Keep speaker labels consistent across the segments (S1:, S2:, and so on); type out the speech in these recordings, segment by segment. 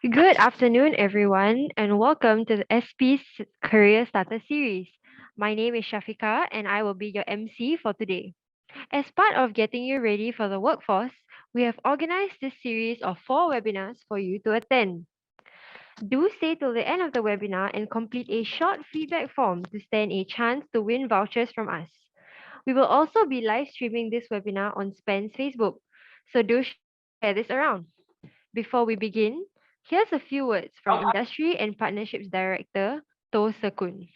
S1: Good afternoon, everyone, and welcome to the SP's Career Starter Series. My name is Shafika, and I will be your MC for today. As part of getting you ready for the workforce, we have organized this series of 4 webinars for you to attend. Do stay till the end of the webinar and complete a short feedback form to stand a chance to win vouchers from us. We will also be live streaming this webinar on SPAN's Facebook, so do share this around. Before we begin, here's a few words from Industry and Partnerships Director To Sekun.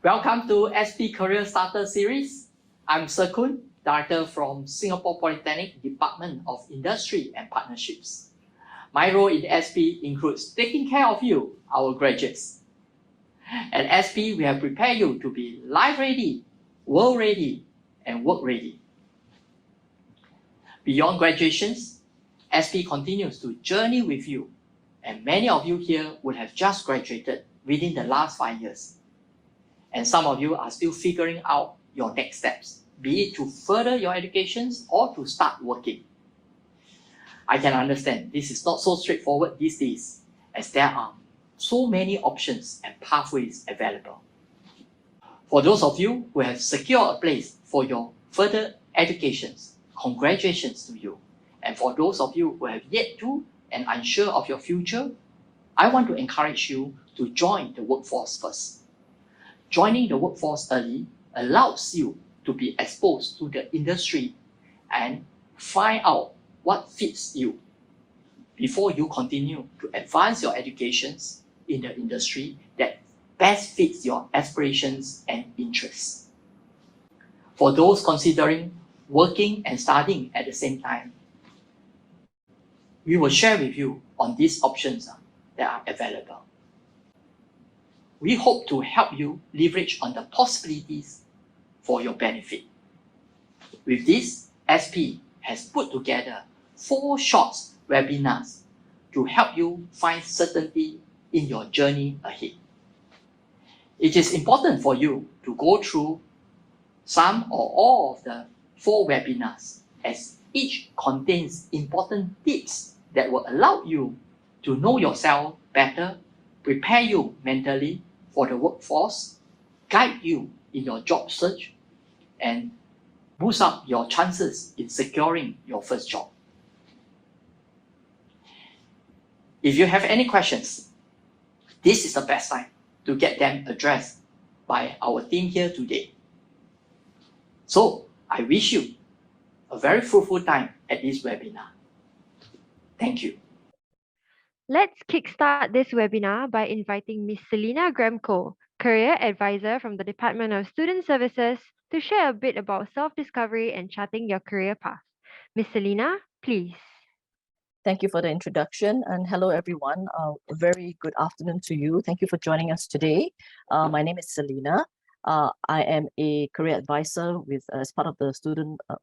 S2: Welcome to SP Career Starter Series. I'm Sekun, Director from Singapore Polytechnic Department of Industry and Partnerships. My role in SP includes taking care of you, our graduates. At SP, we have prepared you to be life ready, world ready, and work ready. Beyond graduations, SP continues to journey with you, and many of you here would have just graduated within the last 5 years. And some of you are still figuring out your next steps, be it to further your educations or to start working. I can understand this is not so straightforward these days, as there are so many options and pathways available. For those of you who have secured a place for your further educations, congratulations to you. And for those of you who have yet to and unsure of your future, I want to encourage you to join the workforce first. Joining the workforce early allows you to be exposed to the industry and find out what fits you before you continue to advance your educations in the industry that best fits your aspirations and interests. For those considering working and studying at the same time, we will share with you on these options that are available. We hope to help you leverage on the possibilities for your benefit. With this, SP has put together 4 short webinars to help you find certainty in your journey ahead. It is important for you to go through some or all of the 4 webinars, as each contains important tips that will allow you to know yourself better, prepare you mentally for the workforce, guide you in your job search, and boost up your chances in securing your first job. If you have any questions, this is the best time to get them addressed by our team here today. So I wish you a very fruitful time at this webinar. Thank you.
S1: Let's kickstart this webinar by inviting Ms. Selina Gremko, Career Advisor from the Department of Student Services, to share a bit about self-discovery and charting your career path. Ms. Selina, please.
S3: Thank you for the introduction, and hello everyone. A very good afternoon to you. Thank you for joining us today. My name is Selina. I am a career advisor as part of the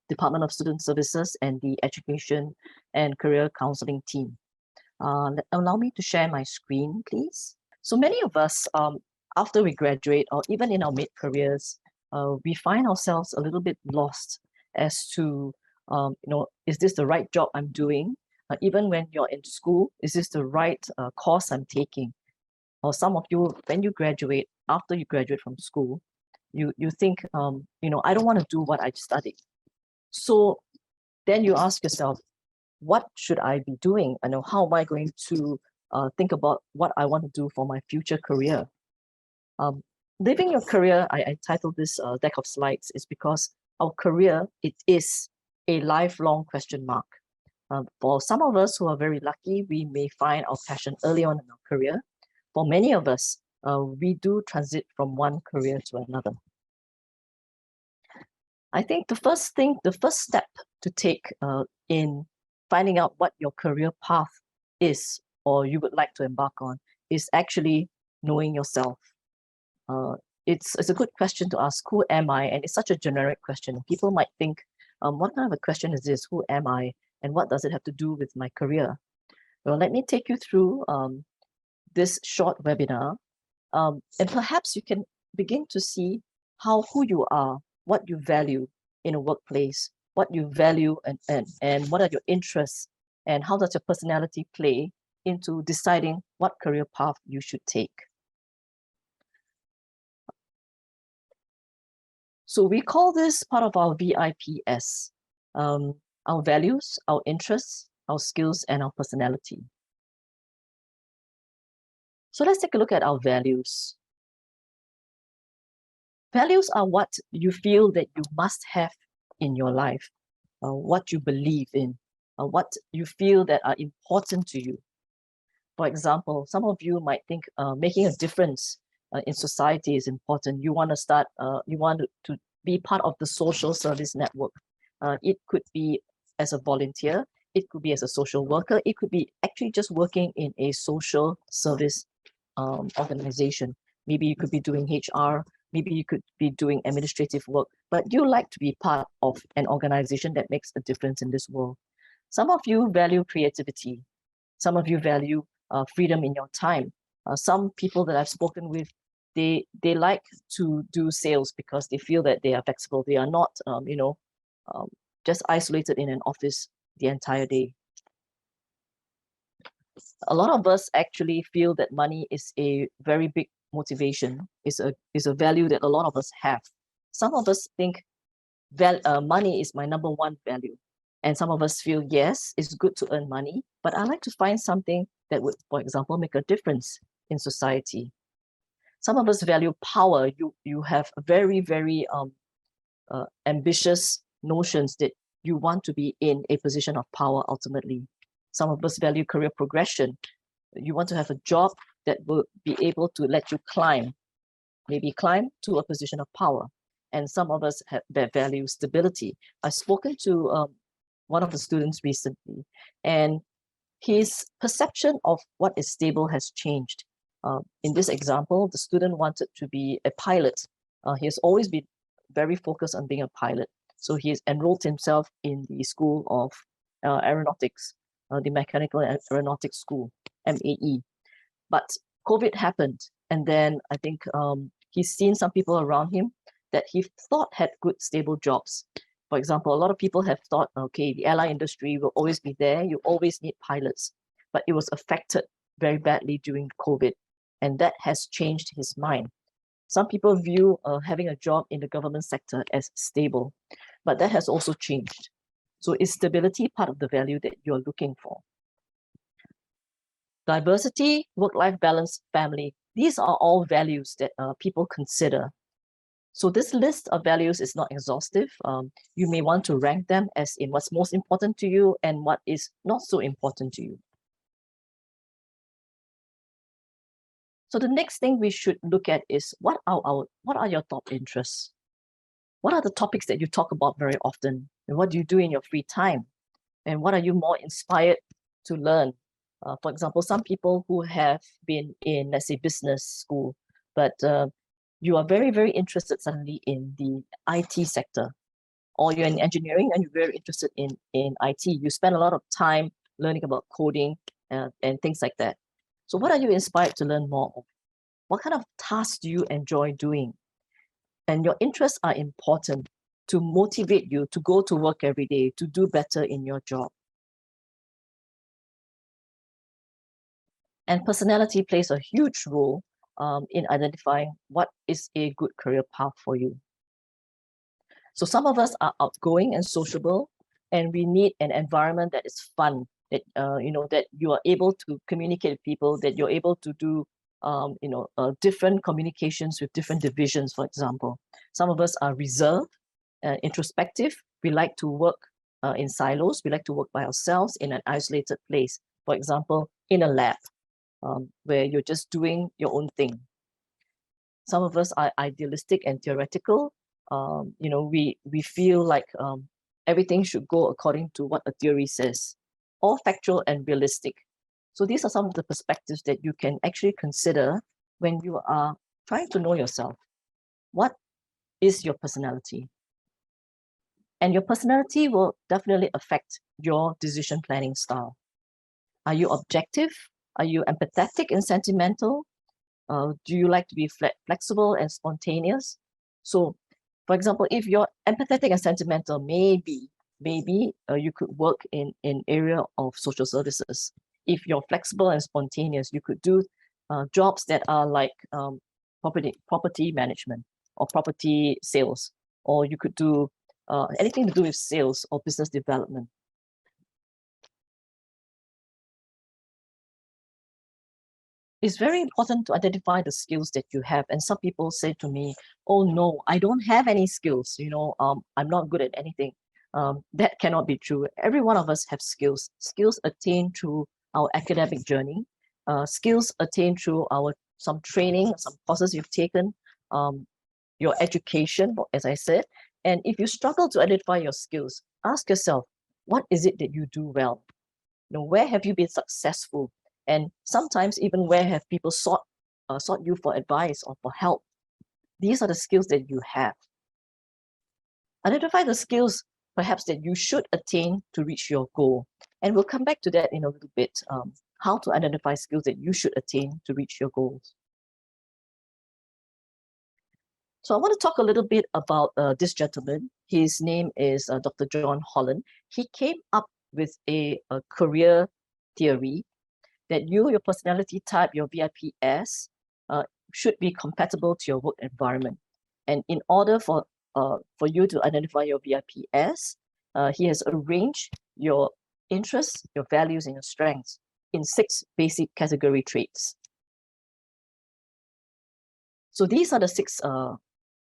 S3: Department of Student Services and the Education and Career Counseling team. Allow me to share my screen, please. So many of us, after we graduate or even in our mid-careers, we find ourselves a little bit lost as to, is this the right job I'm doing? Even when you're in school, is this the right course I'm taking? Or some of you, when you graduate, after you graduate from school, you think, I don't want to do what I studied. So then you ask yourself, what should I be doing? How am I going to think about what I want to do for my future career? Living your career, I titled this deck of slides, is because our career, it is a lifelong question mark. For some of us who are very lucky, we may find our passion early on in our career. For many of us, we do transit from one career to another. I think the first step to take in finding out what your career path is or you would like to embark on is actually knowing yourself. It's a good question to ask, who am I? And it's such a generic question. People might think, what kind of a question is this? Who am I? And what does it have to do with my career? Well, let me take you through this short webinar. And perhaps you can begin to see who you are, what you value in a workplace, what you value and what are your interests And how does your personality play into deciding what career path you should take? So we call this part of our VIPS, our values, our interests, our skills, and our personality. So let's take a look at our values. Values are what you feel that you must have in your life, what you believe in, what you feel that are important to you. For example, some of you might think making a difference in society is important. You want to start, you want to be part of the social service network. It could be as a volunteer, it could be as a social worker, it could be actually just working in a social service organization. Maybe you could be doing HR, maybe you could be doing administrative work, but you like to be part of an organization that makes a difference in this world. Some of you value creativity. Some of you value freedom in your time. Some people that I've spoken with, they like to do sales because they feel that they are flexible. They are not, just isolated in an office the entire day. A lot of us actually feel that money is a very big motivation, is a value that a lot of us have. Some of us think money is my number one value. And some of us feel, yes, it's good to earn money, but I like to find something that would, for example, make a difference in society. Some of us value power. You have very, very ambitious notions that you want to be in a position of power ultimately. Some of us value career progression. You want to have a job that will be able to let you climb, maybe climb to a position of power. And some of us value stability. I've spoken to one of the students recently, and his perception of what is stable has changed. In this example, the student wanted to be a pilot. He has always been very focused on being a pilot. So he has enrolled himself in the School of Aeronautics, the Mechanical Aeronautics School, MAE. But COVID happened, and then I think he's seen some people around him that he thought had good, stable jobs. For example, a lot of people have thought, okay, the airline industry will always be there. You always need pilots. But it was affected very badly during COVID, and that has changed his mind. Some people view having a job in the government sector as stable, but that has also changed. So is stability part of the value that you're looking for? Diversity, work-life balance, family. These are all values that people consider. So this list of values is not exhaustive. You may want to rank them as in what's most important to you and what is not so important to you. So the next thing we should look at is what are your top interests? What are the topics that you talk about very often? And what do you do in your free time? And what are you more inspired to learn? For example, some people who have been in, let's say, business school, but you are very, very interested suddenly in the IT sector, or you're in engineering and you're very interested in IT. You spend a lot of time learning about coding and things like that. So what are you inspired to learn more of? What kind of tasks do you enjoy doing? And your interests are important to motivate you to go to work every day, to do better in your job. And personality plays a huge role in identifying what is a good career path for you. So some of us are outgoing and sociable, and we need an environment that is fun, that that you are able to communicate with people, that you're able to do different communications with different divisions, for example. Some of us are reserved, introspective. We like to work in silos. We like to work by ourselves in an isolated place. For example, in a lab, where you're just doing your own thing. Some of us are idealistic and theoretical. We feel like everything should go according to what a theory says, all factual and realistic. So these are some of the perspectives that you can actually consider when you are trying to know yourself. What is your personality? And your personality will definitely affect your decision planning style. Are you objective? Are you empathetic and sentimental? Do you like to be flexible and spontaneous? So, for example, if you're empathetic and sentimental, maybe maybe you could work in area of social services. If you're flexible and spontaneous, you could do jobs that are like property management or property sales, or you could do anything to do with sales or business development. It's very important to identify the skills that you have. And some people say to me, oh no, I don't have any skills, I'm not good at anything. That cannot be true. Every one of us have skills. Skills attained through our academic journey, skills attained through some training, some courses you've taken, your education, as I said. And if you struggle to identify your skills, ask yourself, what is it that you do well? Where have you been successful? And sometimes even where have people sought you for advice or for help? These are the skills that you have. Identify the skills perhaps that you should attain to reach your goal. And we'll come back to that in a little bit, how to identify skills that you should attain to reach your goals. So I want to talk a little bit about this gentleman. His name is Dr. John Holland. He came up with a career theory that your personality type, your VIPS, should be compatible to your work environment. And in order for you to identify your VIPS, he has arranged your interests, your values, and your strengths in 6 basic category traits. So these are the 6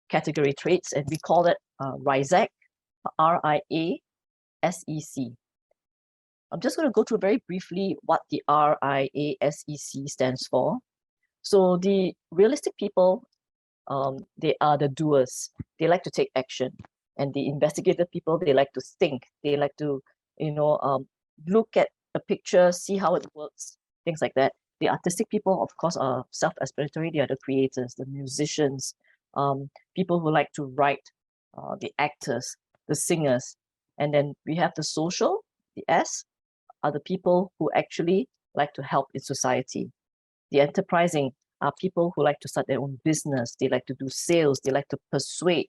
S3: category traits, and we call it RIASEC, RIASEC. I'm just going to go through very briefly what the RIASEC stands for. So the realistic people, they are the doers. They like to take action. And the investigative people, they like to think. They like to, look at a picture, see how it works, things like that. The artistic people, of course, are self-explanatory. They are the creators, the musicians, people who like to write, the actors, the singers. And then we have the social, the S, are the people who actually like to help in society. The enterprising are people who like to start their own business. They like to do sales. They like to persuade.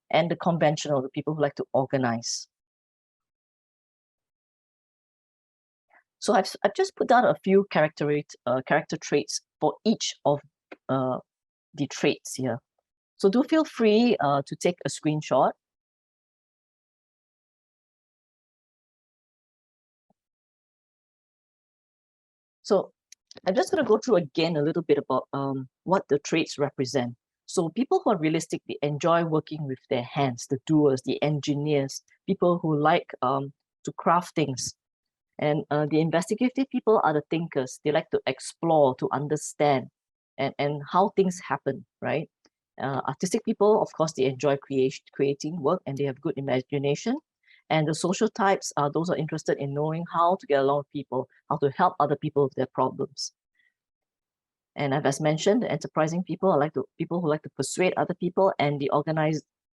S3: And the conventional, the people who like to organize. So I've just put down a few character traits for each of the traits here. So do feel free to take a screenshot. So I'm just going to go through again a little bit about what the traits represent. So people who are realistic, they enjoy working with their hands, the doers, the engineers, people who like to craft things. And the investigative people are the thinkers. They like to explore, to understand, and how things happen, right? Artistic people, of course, they enjoy creating work and they have good imagination. And the social types are those who are interested in knowing how to get along with people, how to help other people with their problems. And as mentioned, the enterprising people are people who like to persuade other people, and the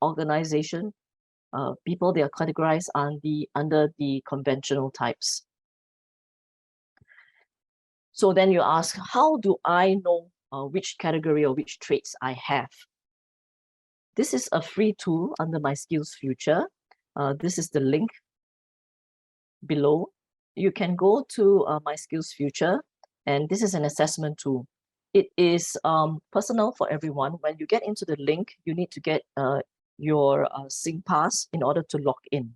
S3: organization people, they are categorized under the conventional types. So then you ask, how do I know which category or which traits I have? This is a free tool under My Skills Future. This is the link below. You can go to My Skills Future, and this is an assessment tool. It is personal for everyone. When you get into the link, you need to get your SingPass in order to log in.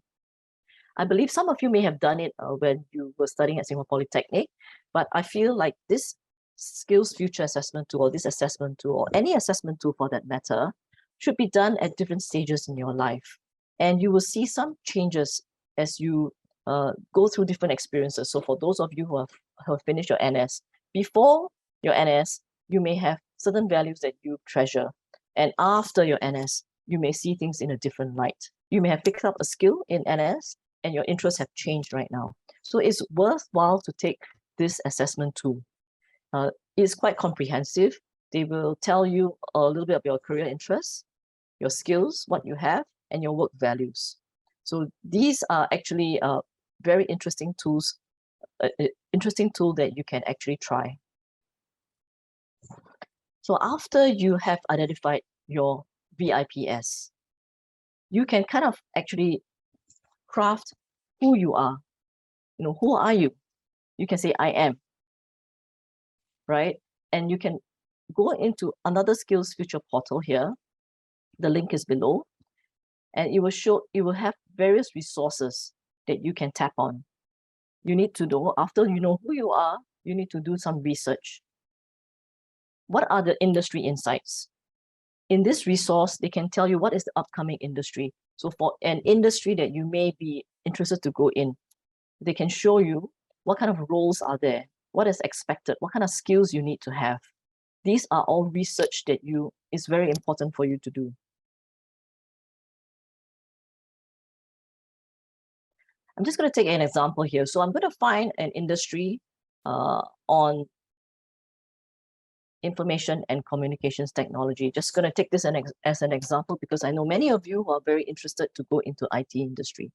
S3: I believe some of you may have done it when you were studying at Singapore Polytechnic, but I feel like this Skills Future assessment tool, or this assessment tool, or any assessment tool for that matter, should be done at different stages in your life. And you will see some changes as you go through different experiences. So for those of you who have finished your NS, before your NS, you may have certain values that you treasure. And after your NS, you may see things in a different light. You may have picked up a skill in NS, and your interests have changed right now. So it's worthwhile to take this assessment tool. It's quite comprehensive. They will tell you a little bit of your career interests, your skills, what you have, and your work values. So these are actually very interesting tools, interesting tool that you can actually try. So after you have identified your VIPS, you can kind of actually craft who you are. You know, who are you? You can say, I am, right? And you can go into another Skills Future portal here. The link is below. And it will have various resources that you can tap on. You need to know, after you know who you are, you need to do some research. What are the industry insights? In this resource, they can tell you what is the upcoming industry. So for an industry that you may be interested to go in, they can show you what kind of roles are there, what is expected, what kind of skills you need to have. These are all research that is very important for you to do. I'm just going to take an example here. So I'm going to find an industry on information and communications technology. Just going to take this as an example because I know many of you who are very interested to go into IT industry.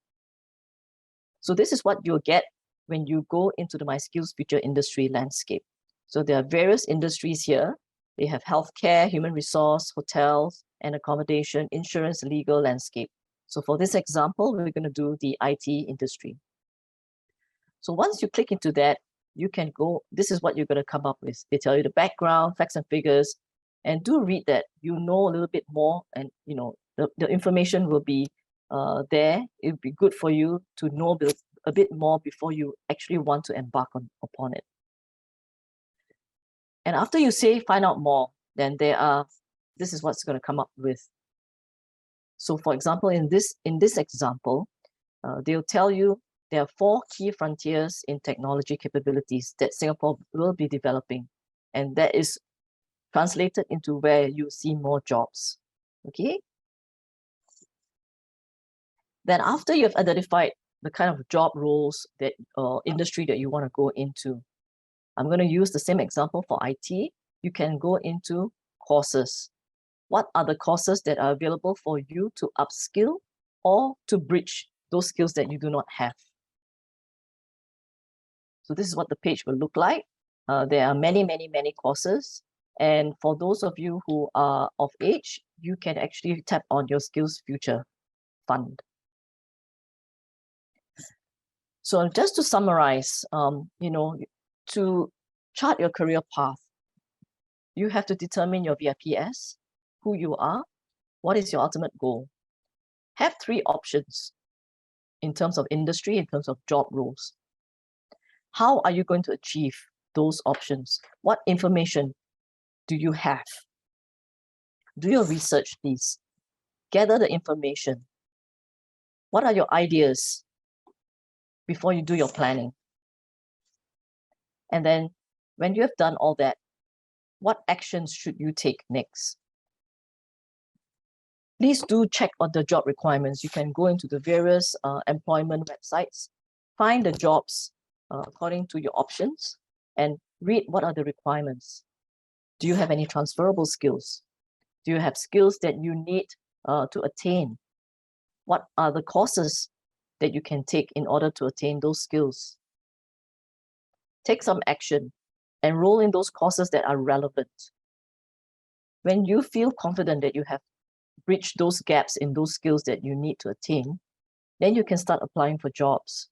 S3: So this is what you'll get when you go into the My Skills Future industry landscape. So there are various industries here. They have healthcare, human resource, hotels and accommodation, insurance, legal, landscape. So for this example, we're going to do the IT industry. So once you click into that, you can go, this is what you're going to come up with. They tell you the background, facts and figures, and do read that. You know a little bit more, and you know the information will be there. It would be good for you to know a bit more before you actually want to embark upon it. And after you say find out more, then this is what's going to come up with. So for example, in this example, they'll tell you there are 4 key frontiers in technology capabilities that Singapore will be developing. And that is translated into where you see more jobs, okay? Then after you've identified the kind of job roles that industry that you want to go into, I'm going to use the same example for IT. You can go into courses. What are the courses that are available for you to upskill or to bridge those skills that you do not have? So this is what the page will look like. There are many, many, many courses. And for those of you who are of age, you can actually tap on your Skills Future fund. So just to summarize, you know, to chart your career path, you have to determine your VIPS, who you are, what is your ultimate goal. Have 3 options in terms of industry, in terms of job roles. How are you going to achieve those options? What information do you have? Do your research, please. Gather the information. What are your ideas before you do your planning? And then when you have done all that, what actions should you take next? Please do check on the job requirements. You can go into the various employment websites, find the jobs according to your options, and read what are the requirements. Do you have any transferable skills? Do you have skills that you need to attain? What are the courses that you can take in order to attain those skills? Take some action. Enroll in those courses that are relevant. When you feel confident that you have bridged those gaps in those skills that you need to attain, then you can start applying for jobs.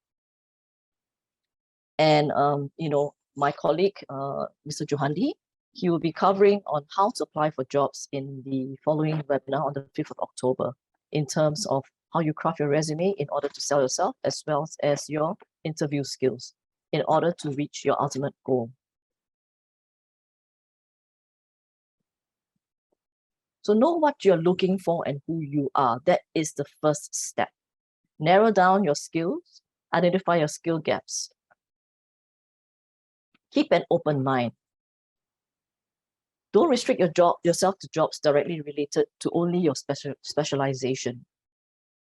S3: And you know, my colleague, Mr. Johandi, he will be covering on how to apply for jobs in the following webinar on the 5th of October in terms of how you craft your resume in order to sell yourself, as well as your interview skills in order to reach your ultimate goal. So know what you're looking for and who you are. That is the first step. Narrow down your skills, identify your skill gaps. Keep an open mind. Don't restrict yourself to jobs directly related to only your specialization.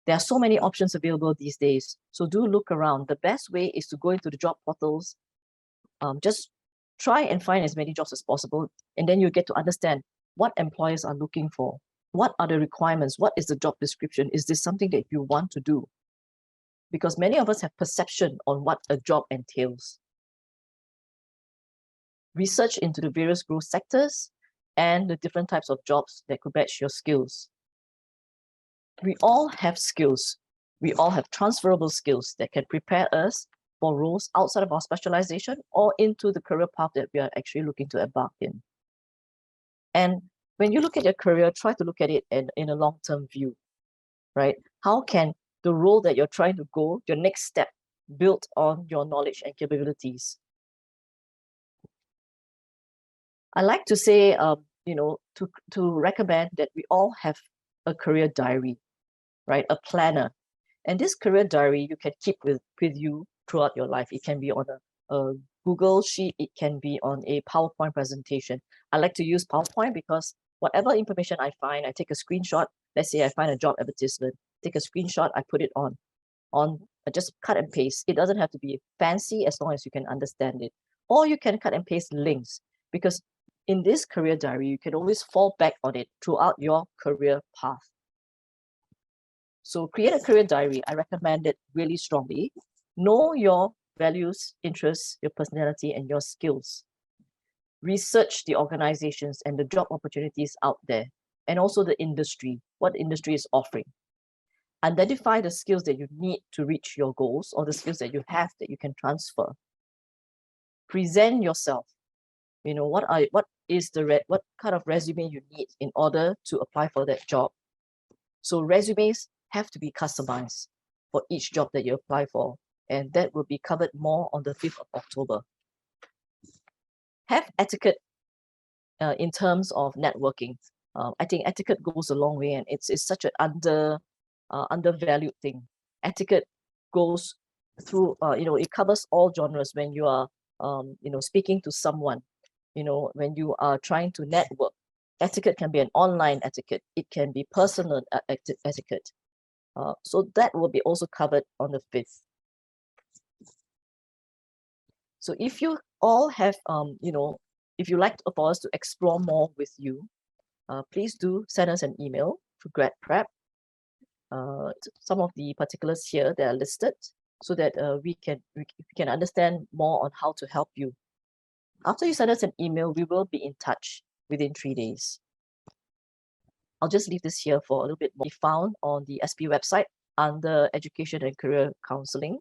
S3: There are so many options available these days, so do look around. The best way is to go into the job portals. Just try and find as many jobs as possible, and then you get to understand what employers are looking for. What are the requirements? What is the job description? Is this something that you want to do? Because many of us have perception on what a job entails. Research into the various growth sectors and the different types of jobs that could match your skills. We all have skills. We all have transferable skills that can prepare us for roles outside of our specialization or into the career path that we are actually looking to embark in. And when you look at your career, try to look at it in a long-term view, right? How can the role that you're trying to go, your next step, build on your knowledge and capabilities? I like to say, to recommend that we all have a career diary, right? A planner. And this career diary you can keep with you throughout your life. It can be on a Google sheet, it can be on a PowerPoint presentation. I like to use PowerPoint because whatever information I find, I take a screenshot. Let's say I find a job advertisement, take a screenshot, I put it on just cut and paste. It doesn't have to be fancy as long as you can understand it. Or you can cut and paste links, because in this career diary, you can always fall back on it throughout your career path. So create a career diary. I recommend it really strongly. Know your values, interests, your personality, and your skills. Research the organizations and the job opportunities out there, and also the industry, what the industry is offering. Identify the skills that you need to reach your goals, or the skills that you have that you can transfer. Present yourself. What kind of resume you need in order to apply for that job. So resumes have to be customized for each job that you apply for, and that will be covered more on the 5th of October. Have etiquette in terms of networking. I think etiquette goes a long way, and it's such an undervalued thing. Etiquette goes through, it covers all genres. When you are, speaking to someone, when you are trying to network, etiquette can be an online etiquette. It can be personal etiquette. So that will be also covered on the 5th. So if you all have, if you like for us to explore more with you, please do send us an email to GradPrep. Some of the particulars here that are listed, so that we can understand more on how to help you. After you send us an email, we will be in touch within 3 days. I'll just leave this here for a little bit more. Be found on the SP website under Education and Career Counseling,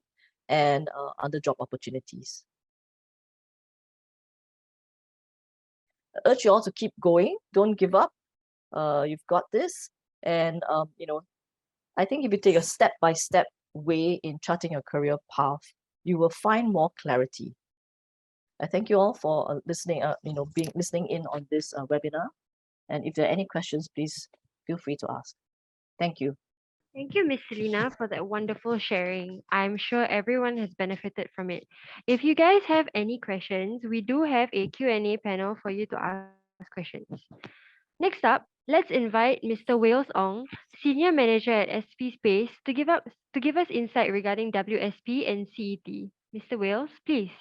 S3: and under Job Opportunities. I urge you all to keep going. Don't give up. You've got this. And, I think if you take a step-by-step way in charting your career path, you will find more clarity. I thank you all for listening in on this webinar. And if there are any questions, please feel free to ask. Thank you.
S1: Thank you, Miss Selena, for that wonderful sharing. I'm sure everyone has benefited from it. If you guys have any questions, we do have a Q&A panel for you to ask questions. Next up, let's invite Mr. Wales Ong, Senior Manager at SP Space, to give us insight regarding WSP and CET. Mr. Wales, please.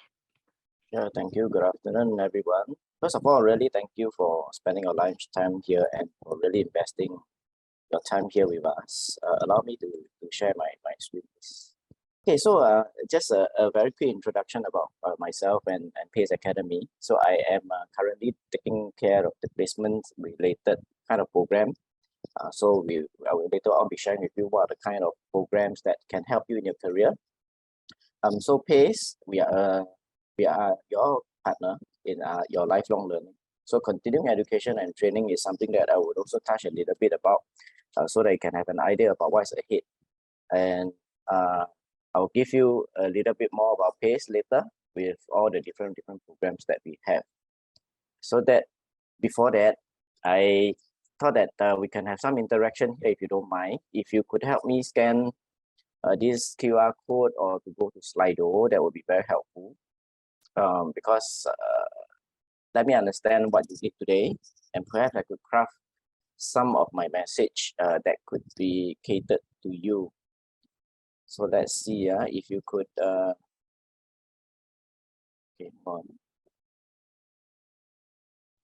S4: Yeah, thank you. Good afternoon, everyone. First of all, really thank you for spending your lunch time here and for really investing your time here with us. Allow me to share my screens. Okay, so just a very quick introduction about myself and PACE Academy. So I am currently taking care of the placement related kind of program. So I will later on be sharing with you what are the kind of programs that can help you in your career. So PACE, we are your partner in your lifelong learning. So continuing education and training is something that I would also touch a little bit about, so that you can have an idea about what's ahead. And I'll give you a little bit more about PACE later with all the different programs that we have. So that before that, I thought that we can have some interaction here, if you don't mind. If you could help me scan this QR code or to go to Slido, that would be very helpful. Because let me understand what you did today, and perhaps I could craft some of my message that could be catered to you. So let's see if you could okay, on.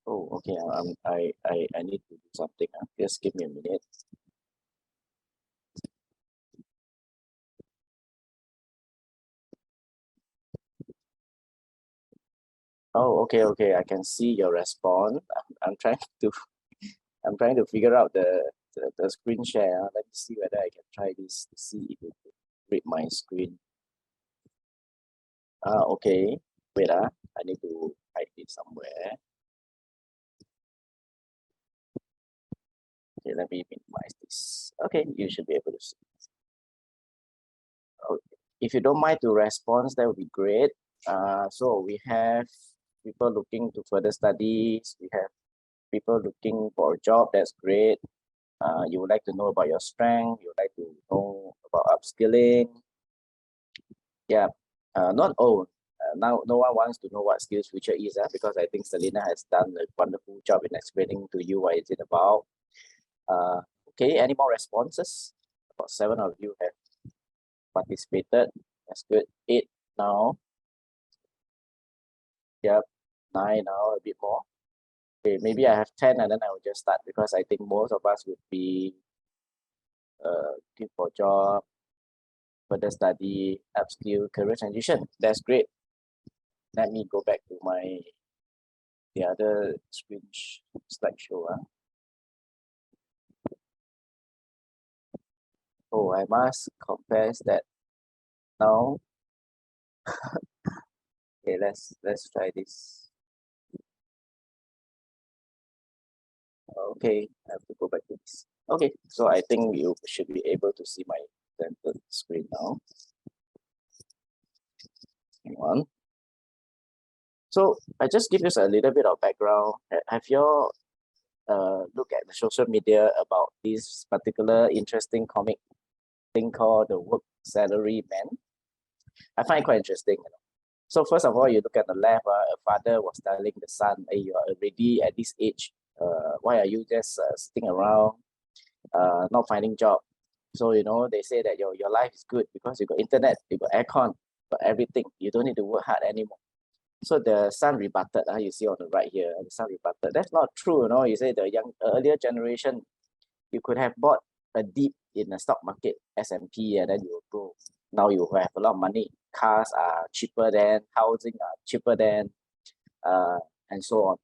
S4: Oh, okay. I need to do something. Just give me a minute. Oh, okay. I can see your response. I'm trying to figure out the the screen share. Let me see whether I can try this to see if it will read my screen. Okay. Wait, I need to hide it somewhere. Okay, let me minimize this. Okay, you should be able to see. Okay. If you don't mind to respond, that would be great. So we have people looking to further studies. We have people looking for a job. That's great. You would like to know about your strength. You would like to know about upskilling. Yeah. Not all. Now, no one wants to know what Skills Future is, because I think Selena has done a wonderful job in explaining to you what is it about. Okay, any more responses? About 7 of you have participated. That's good. 8 now. Yep. 9 now, a bit more. Okay, maybe I have 10 and then I will just start, because I think most of us would be looking for job, further study, upskill, career transition. That's great. Let me go back to the other screen slideshow. Oh, I must confess that now. Okay, let's try this. Okay, I have to go back to this. Okay, so I think you should be able to see my presented screen now. Hang on. So I just give you a little bit of background. Have you all look at the social media about this particular interesting comic thing called the Work Salary Man? I find it quite interesting. So first of all, you look at the left, a father was telling the son, hey, you are already at this age. Why are you just sitting around, not finding job? So, they say that your life is good because you got internet, you got aircon, got everything. You don't need to work hard anymore. So the son rebutted, you see on the right here, the son rebutted. That's not true, You say the earlier generation, you could have bought a dip in the stock market, S&P, and then you will go. Now you have a lot of money. Cars are cheaper than, housing are cheaper than, and so on.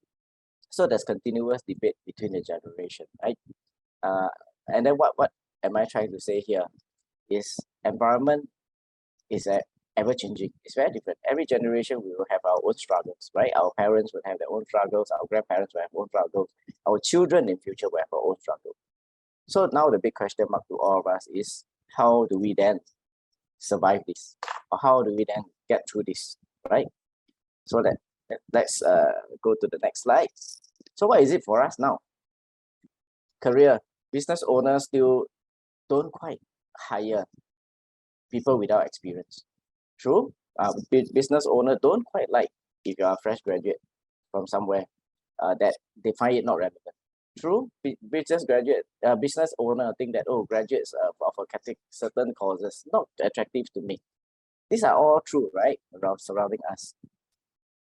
S4: So there's continuous debate between the generation, right? And then what am I trying to say here is environment is ever changing. It's very different. Every generation we will have our own struggles, right? Our parents will have their own struggles. Our grandparents will have own struggles. Our children in future will have our own struggles. So now the big question mark to all of us is, how do we then survive this? Or how do we then get through this, right? So let's go to the next slide. So what is it for us now? Career. Business owners still don't quite hire people without experience. True. Business owners don't quite like if you are a fresh graduate from somewhere, that they find it not relevant. True. Business owner think that, graduates of a certain courses not attractive to me. These are all true, right? Around surrounding us.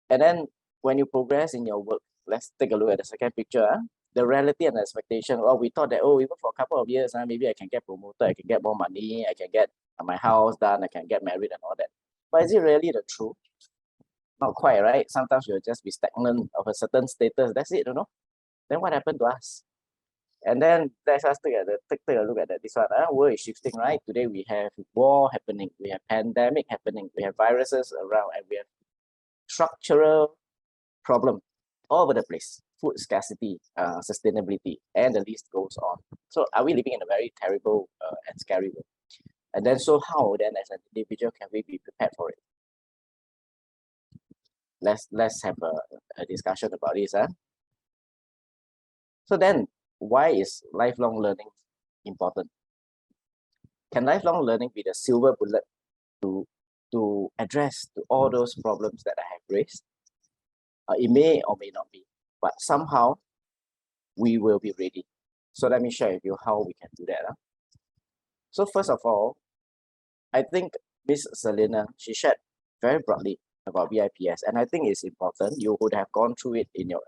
S4: And then when you progress in your work, let's take a look at the second picture. The reality and the expectation. Well, we thought that, even for a couple of years, maybe I can get promoted, I can get more money, I can get my house done, I can get married and all that. But is it really the truth? Not quite, right? Sometimes you'll just be stagnant of a certain status. That's it, Then what happened to us? And then let's just take a look at this one. World is shifting, right? Today we have war happening, we have pandemic happening, we have viruses around, and we have structural problem all over the place. Food scarcity, sustainability, and the list goes on. So are we living in a very terrible and scary world? And then so how then as an individual can we be prepared for it? Let's have a discussion about this. So then why is lifelong learning important? Can lifelong learning be the silver bullet to address to all those problems that I have raised? It may or may not be, but somehow we will be ready. So let me share with you how we can do that. So first of all, I think Miss Selena, she shared very broadly about BIPS, and I think it's important. You would have gone through it in your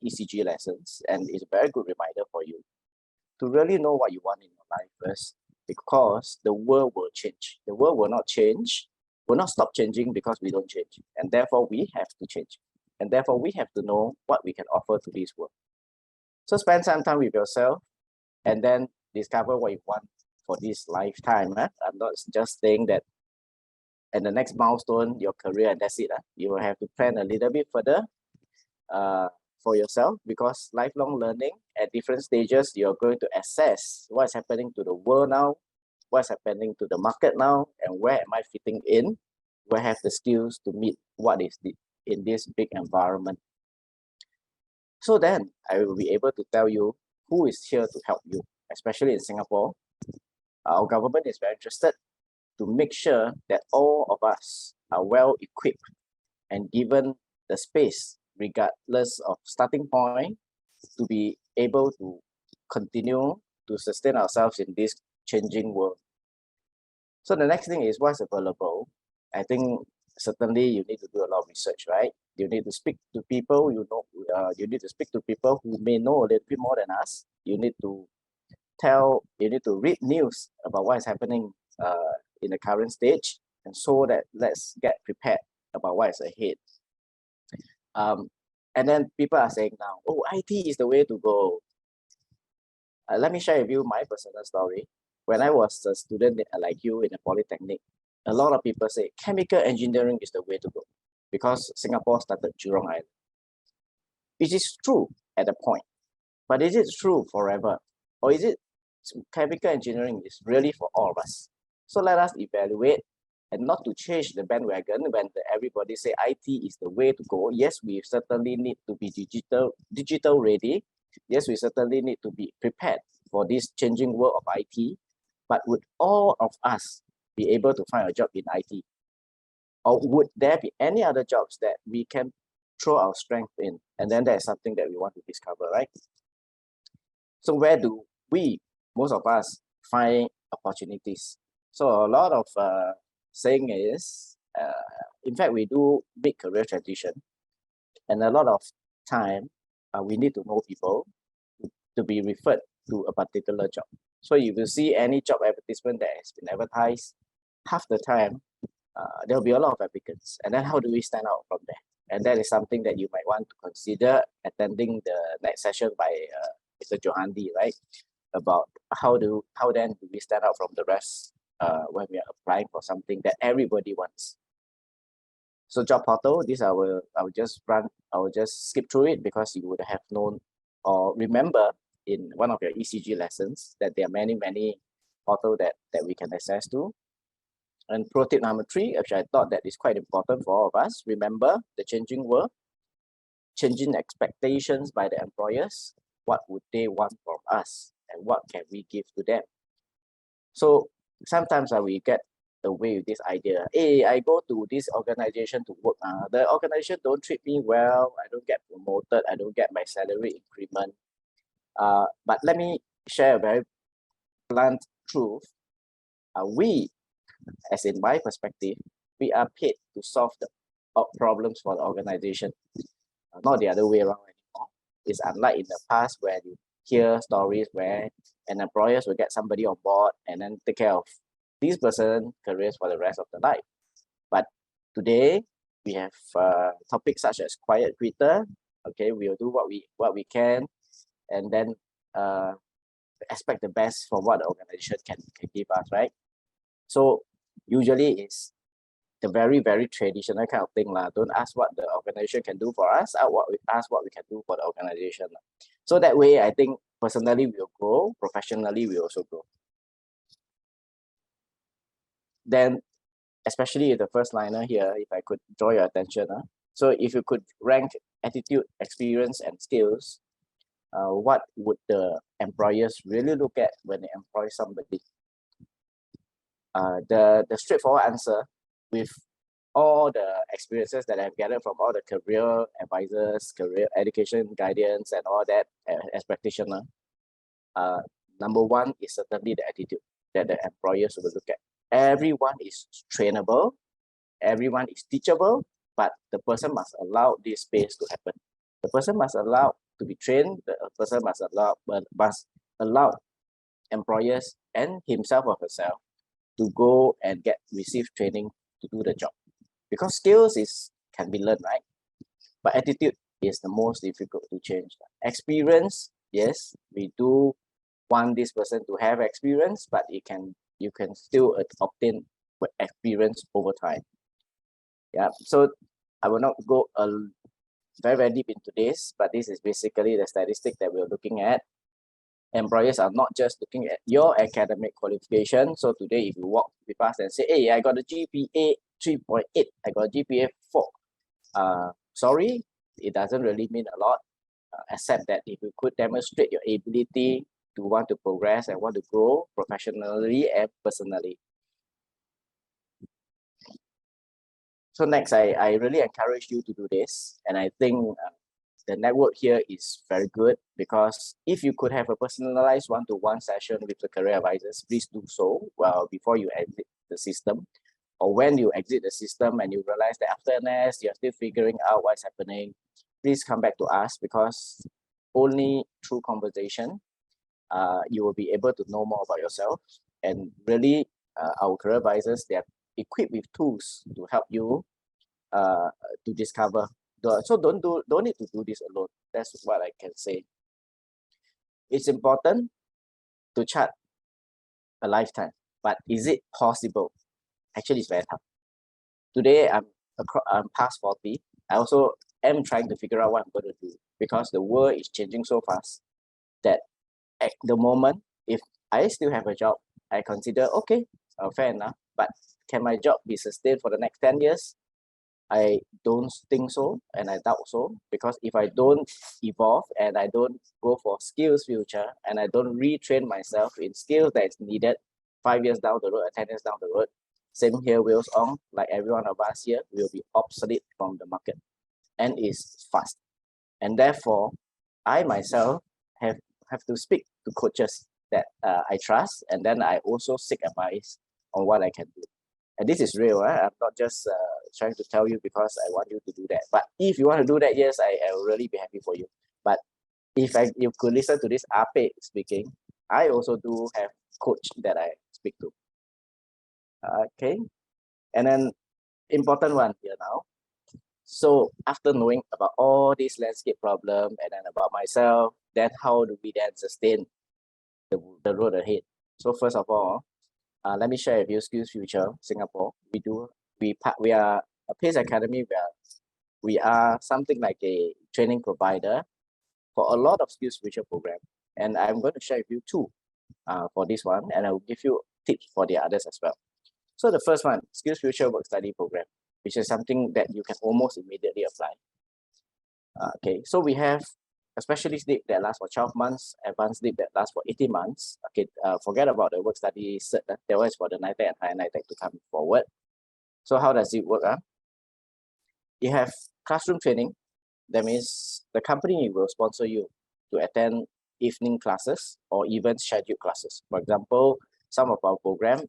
S4: ECG lessons, and it's a very good reminder for you to really know what you want in your life first, because the world will change. The world will not change, will not stop changing because we don't change, and therefore we have to change. And therefore, we have to know what we can offer to this world. So spend some time with yourself. and then discover what you want for this lifetime. I'm not just saying that at the next milestone, your career, and that's it. You will have to plan a little bit further for yourself, because lifelong learning at different stages, you're going to assess what's happening to the world now, what's happening to the market now, and where am I fitting in, where I have the skills to meet what is in this big environment. So then I will be able to tell you who is here to help you, especially in Singapore. Our government is very interested to make sure that all of us are well equipped and given the space, regardless of starting point, to be able to continue to sustain ourselves in this changing world. So the next thing is what's available. I think certainly you need to do a lot of research, right? You need to speak to people, you need to speak to people who may know a little bit more than us. You need to read news about what is happening in the current stage, and so that let's get prepared about what is ahead. And then people are saying now, oh, IT is the way to go. Let me share with you my personal story. When I was a student like you in a polytechnic, a lot of people say chemical engineering is the way to go because Singapore started Jurong Island. It is true at a point, but is it true forever? Or is it chemical engineering is really for all of us? So let us evaluate and not to change the bandwagon when everybody say IT is the way to go. Yes, we certainly need to be digital ready. Yes, we certainly need to be prepared for this changing world of IT. But would all of us be able to find a job in IT? Or would there be any other jobs that we can throw our strength in? And then that's something that we want to discover, right? So where do we, most of us, find opportunities? So a lot of saying is, in fact, we do mid-career transition, and a lot of time we need to know people to be referred to a particular job. So if you see any job advertisement that has been advertised, half the time there'll be a lot of applicants, and then how do we stand out from there? And that is something that you might want to consider attending the next session by Mr. Johandi, right? About how then do we stand out from the rest when we are applying for something that everybody wants. So job portal, this I will just skip through it because you would have known or remember in one of your ECG lessons that there are many portal that we can access to. And pro tip number 3, which I thought that is quite important for all of us, remember the changing world, changing expectations by the employers. What would they want from us and what can we give to them? So sometimes we get away with this idea, hey, I go to this organization to work, the organization don't treat me well, I don't get promoted, I don't get my salary increment. But let me share a very blunt truth. We, as in my perspective, we are paid to solve the problems for the organization, not the other way around anymore. It's unlike in the past where you hear stories where an employer will get somebody on board and then take care of this person's careers for the rest of the life. But today we have topics such as quiet quitter. Okay, we'll do what we can, and then expect the best from what the organization can give us, right? So usually it's the very traditional kind of thing lah. Don't ask what the organization can do for us, ask what we can do for the organization. So that way, I think personally we'll grow, professionally we also grow. Then, especially the first liner here, if I could draw your attention. So if you could rank attitude, experience, and skills, what would the employers really look at when they employ somebody? The straightforward answer, with all the experiences that I've gathered from all the career advisors, career education guidance, and all that as practitioner, number 1 is certainly the attitude that the employers will look at. Everyone is trainable, everyone is teachable, but the person must allow this space to happen. The person must allow to be trained, the person must allow employers and himself or herself to go and receive training to do the job. Because skills can be learned, right? But attitude is the most difficult to change. Experience, yes, we do want this person to have experience, but you can still obtain experience over time. Yeah, so I will not go very deep into this, but this is basically the statistic that we're looking at. Employers are not just looking at your academic qualification. So today, if you walk with us and say, hey, I got a GPA 3.8, I got a GPA 4. Sorry, it doesn't really mean a lot, except that if you could demonstrate your ability to want to progress and want to grow professionally and personally. So next, I really encourage you to do this. And I think the network here is very good, because if you could have a personalized one-to-one session with the career advisors, please do so before you exit the system, or when you exit the system and you realize that after NS, you're still figuring out what's happening, please come back to us, because only through conversation, you will be able to know more about yourself. And really, our career advisors, they are equipped with tools to help you to discover. So don't need to do this alone. That's what I can say. It's important to chart a lifetime, but is it possible? Actually, it's very tough. Today, I'm past 40. I also am trying to figure out what I'm going to do, because the world is changing so fast that at the moment, if I still have a job, I consider, okay, fair enough, but can my job be sustained for the next 10 years? I don't think so, and I doubt so, because if I don't evolve and I don't go for skills future, and I don't retrain myself in skills that is needed 5 years down the road or 10 years down the road, same here, Wheels On, like every one of us here, will be obsolete from the market, and is fast. And therefore, I myself have to speak to coaches that I trust, and then I also seek advice on what I can do. And this is real. I'm not just trying to tell you because I want you to do that. But if you want to do that, yes, I will really be happy for you. But if you could listen to this Ape speaking, I also do have coach that I speak to. Okay. And then important one here now. So after knowing about all these landscape problem and then about myself, then how do we then sustain the road ahead? So first of all, let me share with you Skills Future Singapore. We are a PACE Academy where we are something like a training provider for a lot of Skills Future program. And I'm going to share with you two for this one, and I will give you tips for the others as well. So the first one, Skills Future Work Study Program, which is something that you can almost immediately apply. Okay, so we have a specialist dip that lasts for 12 months, advanced dip that lasts for 18 months. Okay, forget about the work study cert. That was for the NITEC and higher NITEC to come forward. So how does it work? You have classroom training. That means the company will sponsor you to attend evening classes or even scheduled classes. For example, some of our program,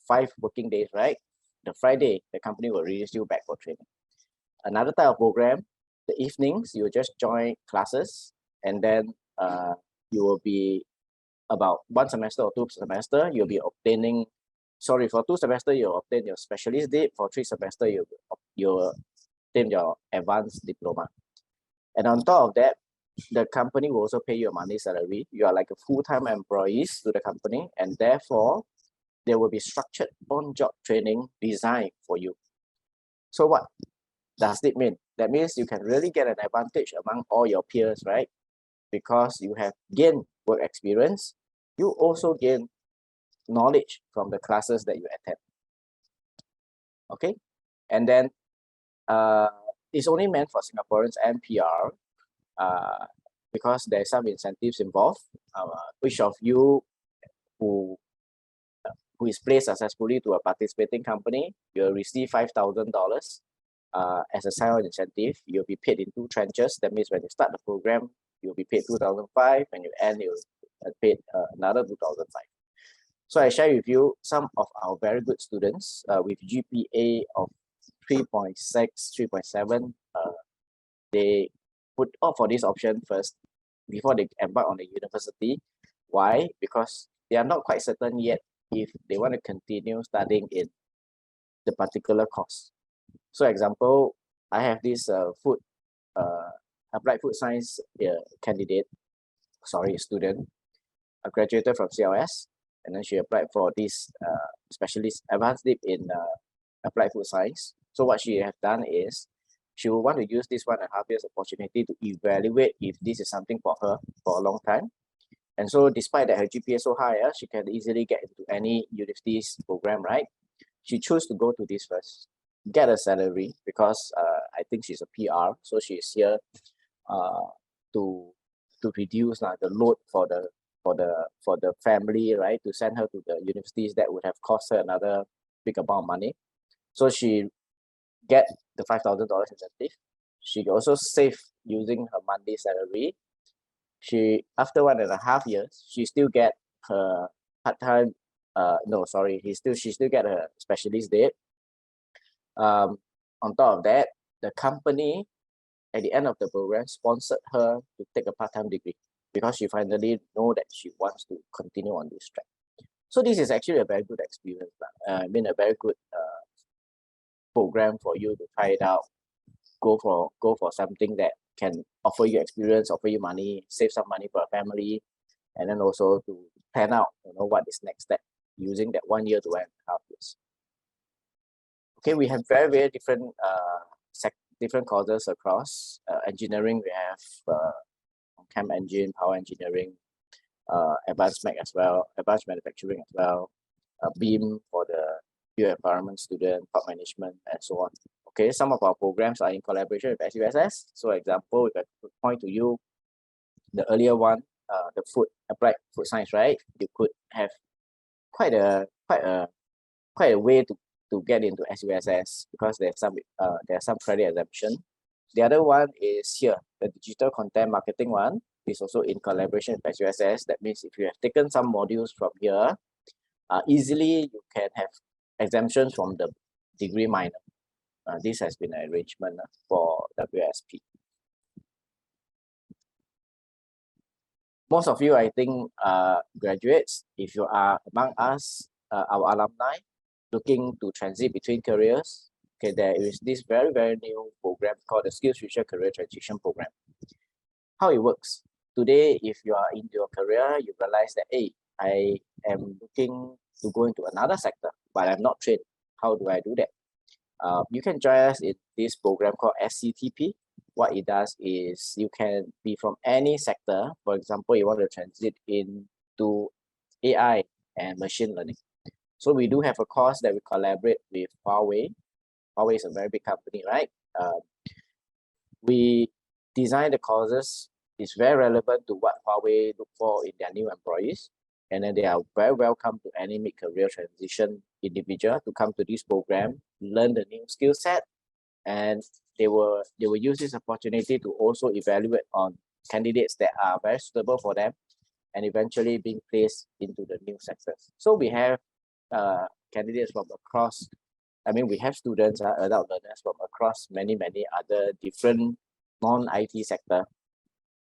S4: 5 working days, right? The Friday, the company will release you back for training. Another type of program, the evenings, you just join classes, and then you will be about 1 semester or 2 semester, you'll be obtaining, sorry, for 2 semester, you'll obtain your specialist dip. For 3 semester, you'll obtain your advanced diploma. And on top of that, the company will also pay you a monthly salary. You are like a full-time employees to the company, and therefore, there will be structured on-job training designed for you. So what does it mean? That means you can really get an advantage among all your peers, right? Because you have gained work experience, you also gain knowledge from the classes that you attend. Okay, and then it's only meant for Singaporeans and PR because there's some incentives involved. Which of you who is placed successfully to a participating company, you'll receive $5,000 as a sign-on incentive. You'll be paid in 2 tranches. That means when you start the program, you'll be paid 2,500. When you end, you'll paid another 2,500. So I share with you some of our very good students with GPA of 3.6, 3.7. They put opt for this option first before they embark on the university. Why? Because they are not quite certain yet if they want to continue studying in the particular course. So example, I have this applied food science student. graduated from CLS, and then she applied for this specialist advanced dip in applied food science. So what she have done is she will want to use this 1.5 years opportunity to evaluate if this is something for her for a long time. And so despite that her GPA is so high, she can easily get into any university's program, right? She chose to go to this first, get a salary because I think she's a PR, so she's here to reduce the load for the family, right? To send her to the universities that would have cost her another big amount of money. So she get the $5,000 incentive. She also save using her monthly salary. She, after 1.5 years, she still get her part-time she still get her specialist date. On top of that, the company at the end of the program sponsored her to take a part-time degree because she finally know that she wants to continue on this track. So this is actually a very good experience. I mean, a very good program for you to try it out. Go for something that can offer you experience, offer you money, save some money for a family, and then also to plan out, what is next step using that 1 year to 1.5 years. Okay, we have very, very different different courses across engineering. We have chem engine, power engineering, advanced mech as well, advanced manufacturing as well, BEAM for the bioenvironment student, top management, and so on. Okay, some of our programs are in collaboration with SUSS. So example, if I could point to you, the earlier one, the applied food science, right? You could have quite a way to get into SUSS because there's some credit exemption. The other one is here, the digital content marketing one is also in collaboration with SUSS. That means if you have taken some modules from here, easily you can have exemptions from the degree minor. This has been an arrangement for WSP. Most of you, I think, graduates. If you are among us, our alumni, looking to transit between careers, okay, there is this very, very new program called the SkillsFuture Career Transition Program. How it works. Today, if you are in your career, you realize that, hey, I am looking to go into another sector, but I'm not trained. How do I do that? You can join us in this program called SCTP. What it does is you can be from any sector. For example, you want to transit into AI and machine learning. So we do have a course that we collaborate with Huawei. Huawei is a very big company, right? We design the courses. It's very relevant to what Huawei look for in their new employees. And then they are very welcome to any mid-career transition individual to come to this program, learn the new skill set, and they will use this opportunity to also evaluate on candidates that are very suitable for them and eventually being placed into the new sectors. So we have candidates from across, we have students, adult learners from across many other different non-IT sector,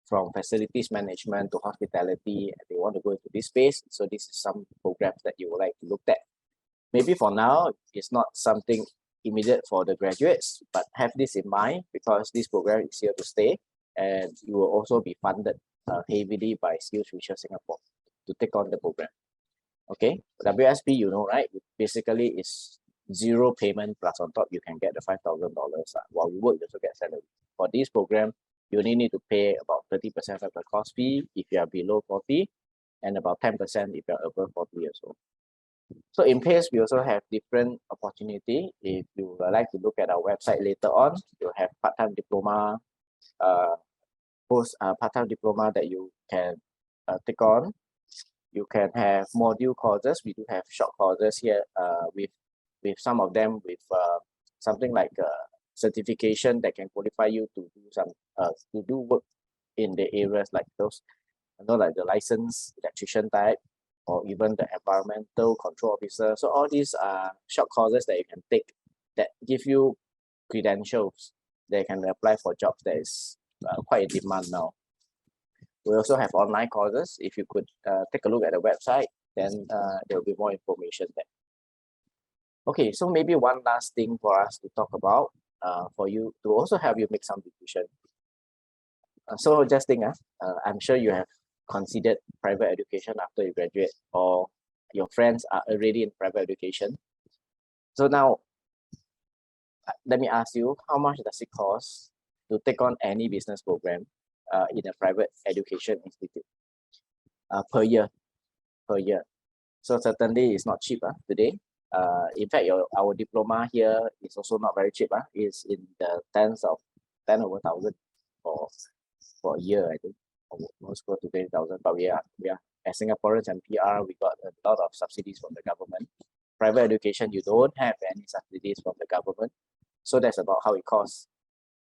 S4: from facilities management to hospitality, and they want to go into this space. So this is some programs that you would like to look at. Maybe for now, it's not something immediate for the graduates, but have this in mind because this program is here to stay, and you will also be funded heavily by SkillsFuture Singapore to take on the program. Okay, WSP, right? It basically is zero payment plus on top you can get the $5,000. While you work, you also get salary. For this program, you only need to pay about 30% of the course fee if you are below 40, and about 10% if you are above 40 years old. So in PACE, we also have different opportunity. If you would like to look at our website later on, you have part-time diploma, part-time diploma that you can take on. You can have module courses. We do have short courses here with some of them with something like certification that can qualify you to do some to do work in the areas like those, like the licensed electrician type, or even the environmental control officer. So all these are short courses that you can take that give you credentials that you can apply for jobs that is quite in demand now. We also have online courses. If you could take a look at the website, then there will be more information there. Okay, so maybe one last thing for us to talk about for you to also help you make some decision. So just think, I'm sure you have considered private education after you graduate, or your friends are already in private education. So now, let me ask you, how much does it cost to take on any business program in a private education institute per year? So certainly it's not cheap today. In fact, our diploma here is also not very cheap. It's in the 10 over 1,000 for a year, I think. Almost go to 20,000. But we are as Singaporeans and PR, we got a lot of subsidies from the government. Private education, you don't have any subsidies from the government. So that's about how it costs.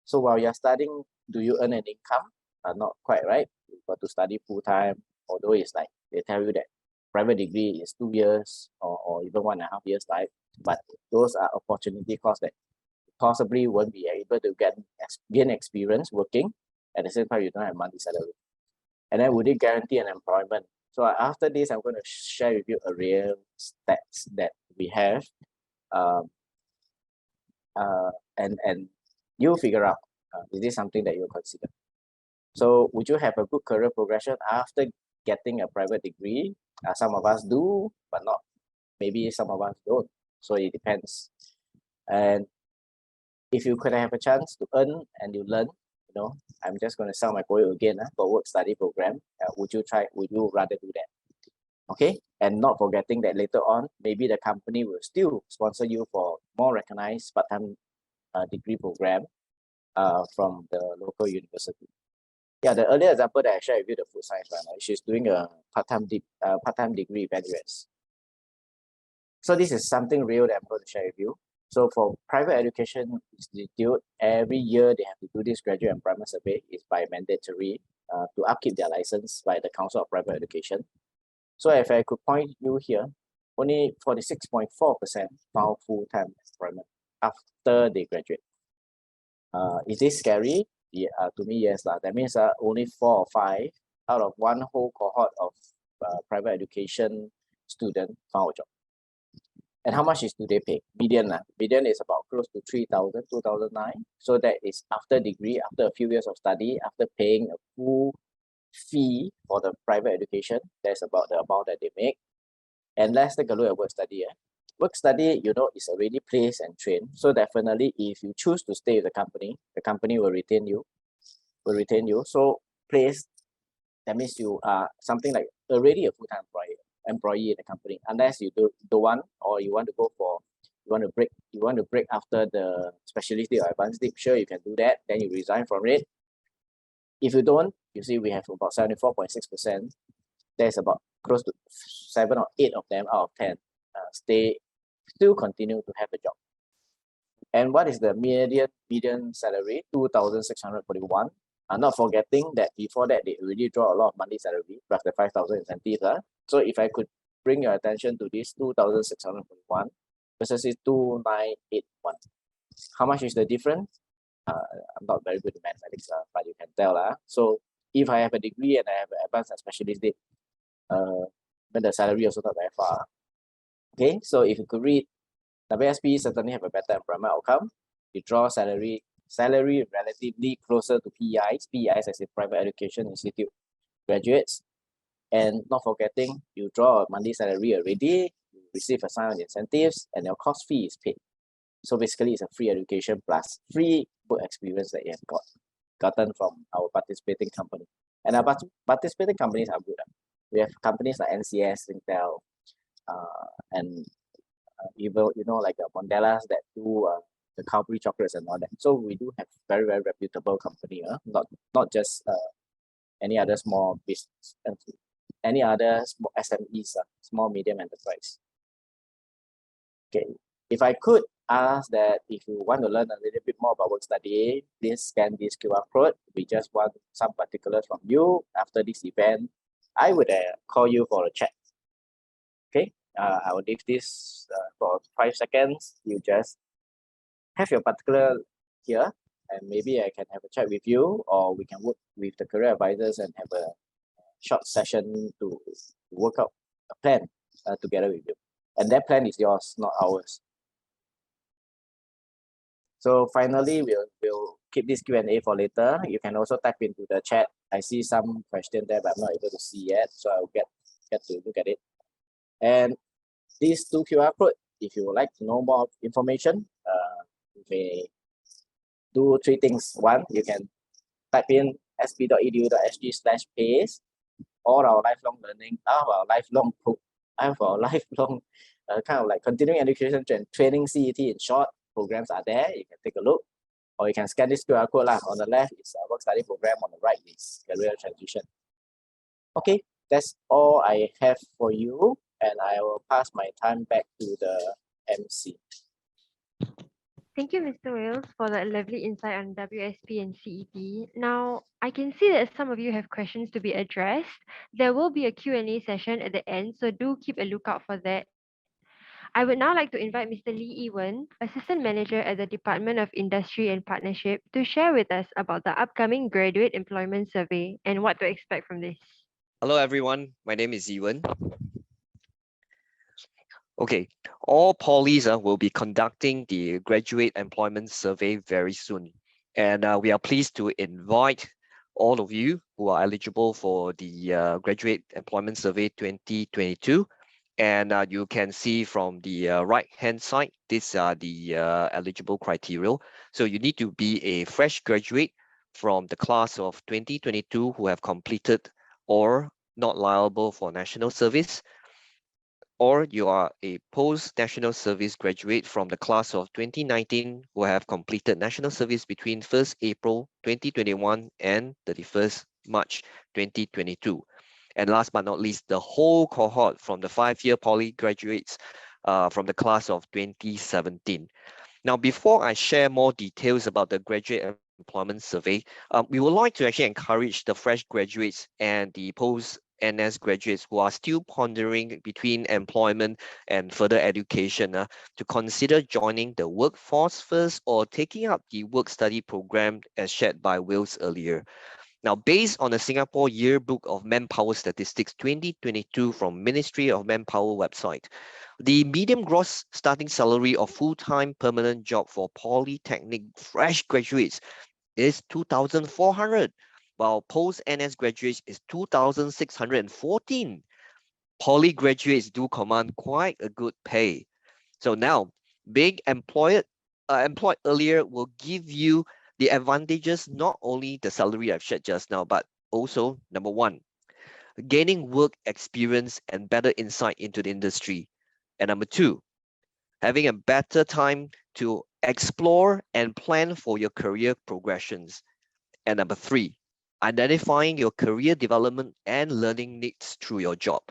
S4: So while you're studying, do you earn an income? Not quite, right? You've got to study full time, although it's like they tell you that private degree is 2 years or even 1.5 years, right? But those are opportunity costs that possibly won't be able to gain experience working. At the same time, you don't have monthly salary. And then would it guarantee an employment? So after this, I'm going to share with you a real stats that we have. And you figure out, is this something that you consider? So would you have a good career progression after getting a private degree? Some of us do, but not. Maybe some of us don't. So it depends. And if you could have a chance to earn and you learn, I'm just going to sound my poem again for work study program. Would you rather do that? Okay, and not forgetting that later on, maybe the company will still sponsor you for more recognized part-time degree program from the local university. Yeah, the earlier example that I shared with you, the food science one, she's doing a part-time degree in US. So this is something real that I'm going to share with you. So for private education institute, every year they have to do this graduate employment survey. It's by mandatory to upkeep their license by the Council of Private Education. So if I could point you here, only 46.4% found full-time employment after they graduate. Is this scary? Yeah, to me, yes. That means only 4 or 5 out of one whole cohort of private education student found a job. And how much do they pay? Median is about close to 3,000, 2,009. So that is after degree, after a few years of study, after paying a full fee for the private education. That's about the amount that they make. And let's take a look at work study. Work study, is already placed and trained. So definitely, if you choose to stay with the company will retain you. So placed, that means you are something like already a full-time employee in the company, unless you don't want, or you want to break after the specialist or advanced dip. Sure, you can do that. Then you resign from it. If you don't, you see we have about 74.6%. There's about close to 7 or 8 of them out of 10 still continue to have a job. And what is the median salary? 2,641. Not forgetting that before that they already draw a lot of monthly salary plus the 5,000 incentives. So if I could bring your attention to this 2,641 versus 2,981. How much is the difference? I'm not very good in mathematics, but you can tell. So if I have a degree and I have an advanced and specialist dip, then the salary also not very far. Okay, so if you could read, WSP certainly have a better employment outcome. You draw salary relatively closer to PEIs as a private education institute graduates. And not forgetting, you draw a monthly salary already, you receive a sign on incentives, and your course fee is paid. So basically, it's a free education plus free work experience that you have gotten from our participating company. And our participating companies are good. We have companies like NCS, Intel, and even like Mondelez that do the Cadbury chocolates and all that. So we do have very, very reputable company, not just any other small business, any other small SMEs, small medium enterprise. Okay, if I could ask that if you want to learn a little bit more about work study, please scan this QR code. We just want some particulars from you. After this event, I would call you for a chat. Okay, I will leave this for 5 seconds. You just have your particular here, and maybe I can have a chat with you, or we can work with the career advisors and have a short session to work out a plan together with you. And that plan is yours, not ours. So finally, we'll keep this Q&A for later. You can also type into the chat. I see some question there, but I'm not able to see yet, so I'll get to look at it. And these two QR code, if you would like to know more information, you may do three things. One, you can type in sp.edu.sg/PACE, or our lifelong learning, our lifelong kind of like continuing education training, CET in short, programs are there. You can take a look, or you can scan this QR code. On the left is a work study program, on the right is career transition. Okay, that's all I have for you, and I will pass my time back to the MC.
S1: Thank you, Mr. Wales, for that lovely insight on WSP and CET. Now, I can see that some of you have questions to be addressed. There will be a Q&A session at the end, so do keep a lookout for that. I would now like to invite Mr. Lee Ewan, Assistant Manager at the Department of Industry and Partnership, to share with us about the upcoming Graduate Employment Survey and what to expect from this.
S5: Hello everyone, my name is Ewan. Okay, all polys will be conducting the Graduate Employment Survey very soon. And we are pleased to invite all of you who are eligible for the Graduate Employment Survey 2022. And you can see from the right-hand side, these are the eligible criteria. So you need to be a fresh graduate from the class of 2022 who have completed or not liable for national service, or you are a post-national service graduate from the class of 2019 who have completed national service between 1st April 2021 and 31st March 2022. And last but not least, the whole cohort from the 5-year poly graduates from the class of 2017. Now, before I share more details about the Graduate Employment Survey, we would like to actually encourage the fresh graduates and the post-NS graduates who are still pondering between employment and further education to consider joining the workforce first or taking up the work-study program as shared by Wales earlier. Now, based on the Singapore Yearbook of Manpower Statistics 2022 from Ministry of Manpower website, the median gross starting salary of full-time permanent job for polytechnic fresh graduates is 2,400, while post-NS graduates is 2,614. Poly graduates do command quite a good pay. So now, being employed earlier will give you the advantages, not only the salary I've shared just now, but also, number one, gaining work experience and better insight into the industry. And number two, having a better time to explore and plan for your career progressions. And number three, identifying your career development and learning needs through your job.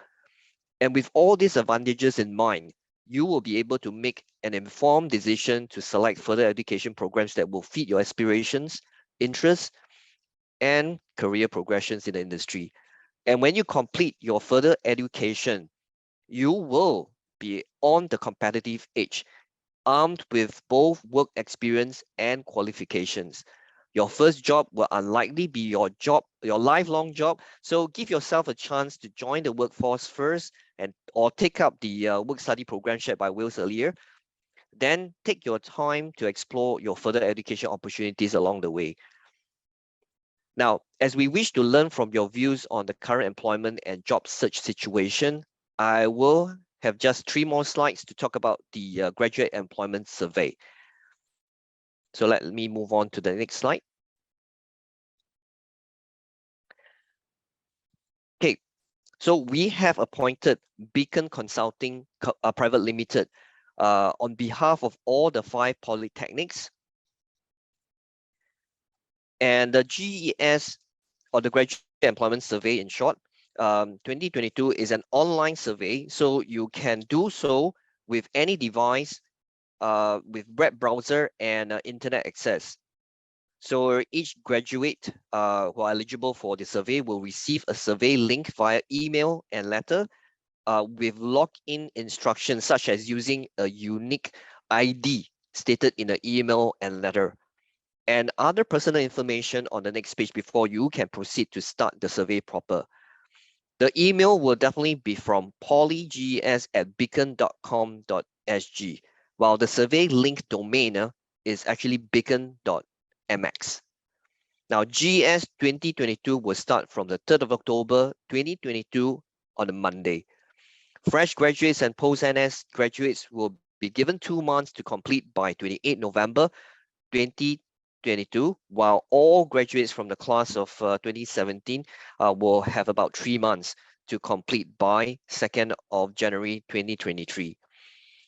S5: And with all these advantages in mind, you will be able to make an informed decision to select further education programs that will fit your aspirations, interests, and career progressions in the industry. And when you complete your further education, you will be on the competitive edge, armed with both work experience and qualifications. Your first job will unlikely be your lifelong job. So give yourself a chance to join the workforce first or take up the work study program shared by Wales earlier. Then take your time to explore your further education opportunities along the way. Now, as we wish to learn from your views on the current employment and job search situation, I will have just 3 more slides to talk about the Graduate Employment Survey. So let me move on to the next slide. Okay, so we have appointed Beacon Consulting Private Limited on behalf of all the 5 polytechnics. And the GES, or the Graduate Employment Survey in short, 2022 is an online survey, so you can do so with any device with web browser and internet access. So each graduate who are eligible for the survey will receive a survey link via email and letter with login instructions such as using a unique ID stated in the email and letter, and other personal information on the next page before you can proceed to start the survey proper. The email will definitely be from polyges@beacon.com.sg, while the survey link domain is actually beacon.sg. MX. Now, GS 2022 will start from the 3rd of October 2022 on a Monday. Fresh graduates and post-NS graduates will be given 2 months to complete by 28 November 2022, while all graduates from the class of 2017 will have about 3 months to complete by 2nd of January 2023.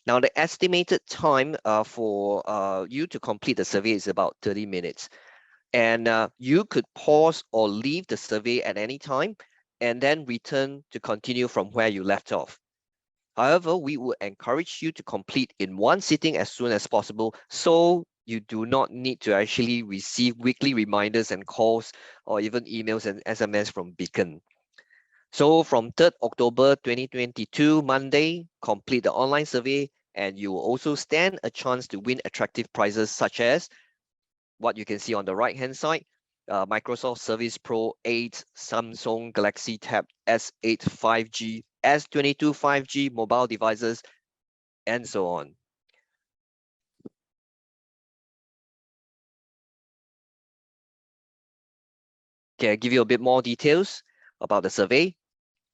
S5: Now, the estimated time for you to complete the survey is about 30 minutes. And you could pause or leave the survey at any time and then return to continue from where you left off. However, we would encourage you to complete in one sitting as soon as possible, so you do not need to actually receive weekly reminders and calls or even emails and SMS from Beacon. So from 3rd October 2022, Monday, complete the online survey, and you will also stand a chance to win attractive prizes such as what you can see on the right-hand side, Microsoft Surface Pro 8, Samsung Galaxy Tab S8 5G, S22 5G mobile devices, and so on. Okay, I'll give you a bit more details about the survey.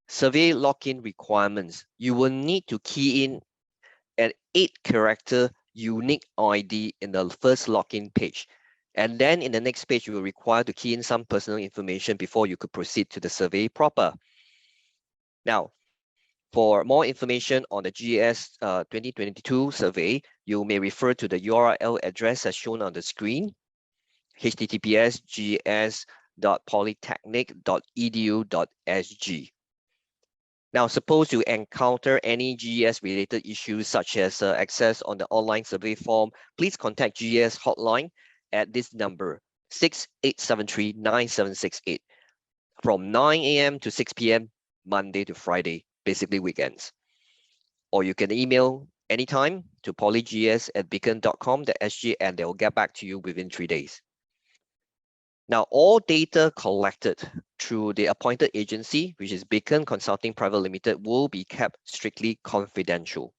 S5: Survey login requirements. You will need to key in an 8-character unique ID in the first login page. And then in the next page, you will require to key in some personal information before you could proceed to the survey proper. Now, for more information on the GS 2022 survey, you may refer to the URL address as shown on the screen, https://gs.polytechnic.edu.sg. Now, suppose you encounter any GES related issues such as access on the online survey form, please contact GES hotline at this number 6873-9768 from 9 a.m. to 6 p.m. Monday to Friday, basically weekends. Or you can email anytime to polygs@beacon.com.sg and they will get back to you within 3 days. Now, all data collected through the appointed agency, which is Beacon Consulting Private Limited, will be kept strictly confidential.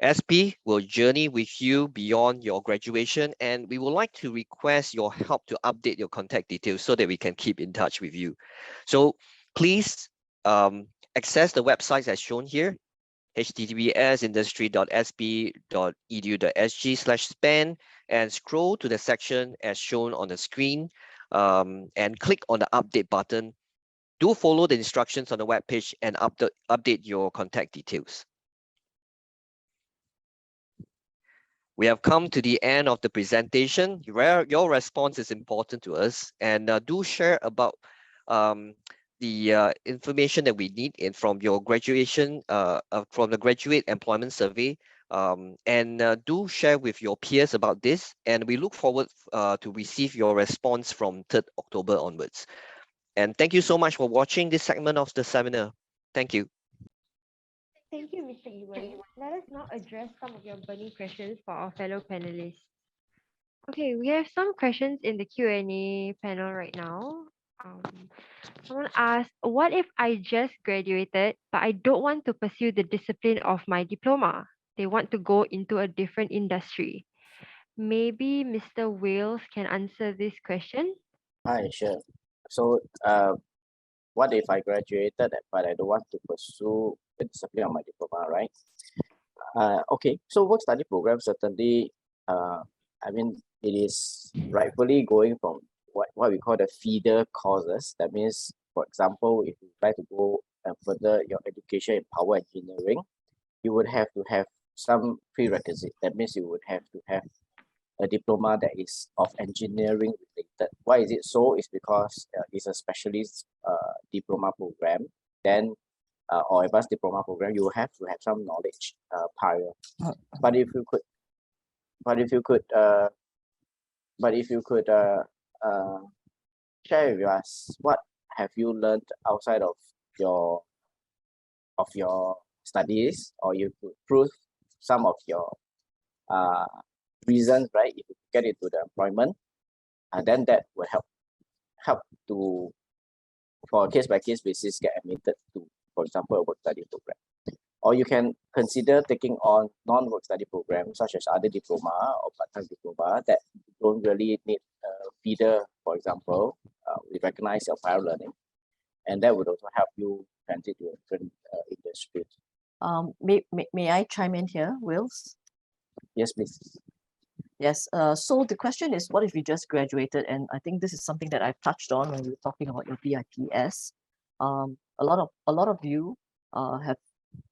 S5: SP will journey with you beyond your graduation, and we would like to request your help to update your contact details so that we can keep in touch with you. So please access the websites as shown here, https://industry.sp.edu.sg/span, and scroll to the section as shown on the screen and click on the update button. Do follow the instructions on the web page and update your contact details. We have come to the end of the presentation. Your response is important to us, and do share about the information that we need from your graduation, from the graduate employment survey, and do share with your peers about this. And we look forward to receive your response from 3rd October onwards. And thank you so much for watching this segment of the seminar. Thank you.
S1: Thank you, Mr. Ewan. Let us now address some of your burning questions for our fellow panelists. Okay, we have some questions in the Q&A panel right now. Someone asked, what if I just graduated, but I don't want to pursue the discipline of my diploma? They want to go into a different industry. Maybe Mr. Wales can answer this question.
S4: Hi, sure. So, what if I graduated but I don't want to pursue the discipline of my diploma, right? Okay, so work study program certainly, I mean, it is rightfully going from what we call the feeder courses. That means, for example, if you try to go and further your education in power engineering, you would have to have some prerequisite. That means you would have to have a diploma that is of engineering related. Why is it so? It's because it's a specialist diploma program. Then or advanced diploma program, you have to have some knowledge prior. But if you could share with us, what have you learned outside of your studies, or you could prove some of your reasons, right? If you get into the employment, and then that will help to, for a case by case basis, get admitted to, for example, a work study program. Or you can consider taking on non-work study programs such as other diploma or part-time diploma that don't really need a feeder, for example. We recognize your prior learning, and that would also help you transit to a different industry.
S3: May I chime in here, Wills?
S4: Yes, please.
S3: Yes. So the question is, what if you just graduated? And I think this is something that I've touched on when we were talking about your BIPS. A lot of you have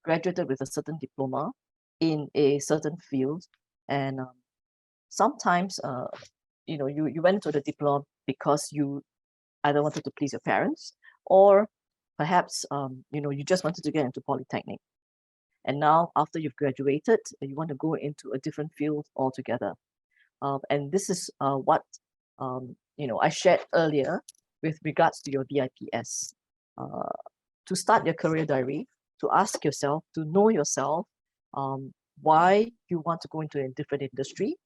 S3: graduated with a certain diploma in a certain field, and sometimes you went to the diploma because you either wanted to please your parents, or perhaps you just wanted to get into polytechnic, and now after you've graduated you want to go into a different field altogether. And this is what I shared earlier with regards to your BIPS. To start your career diary, to ask yourself, to know yourself, why you want to go into a different industry.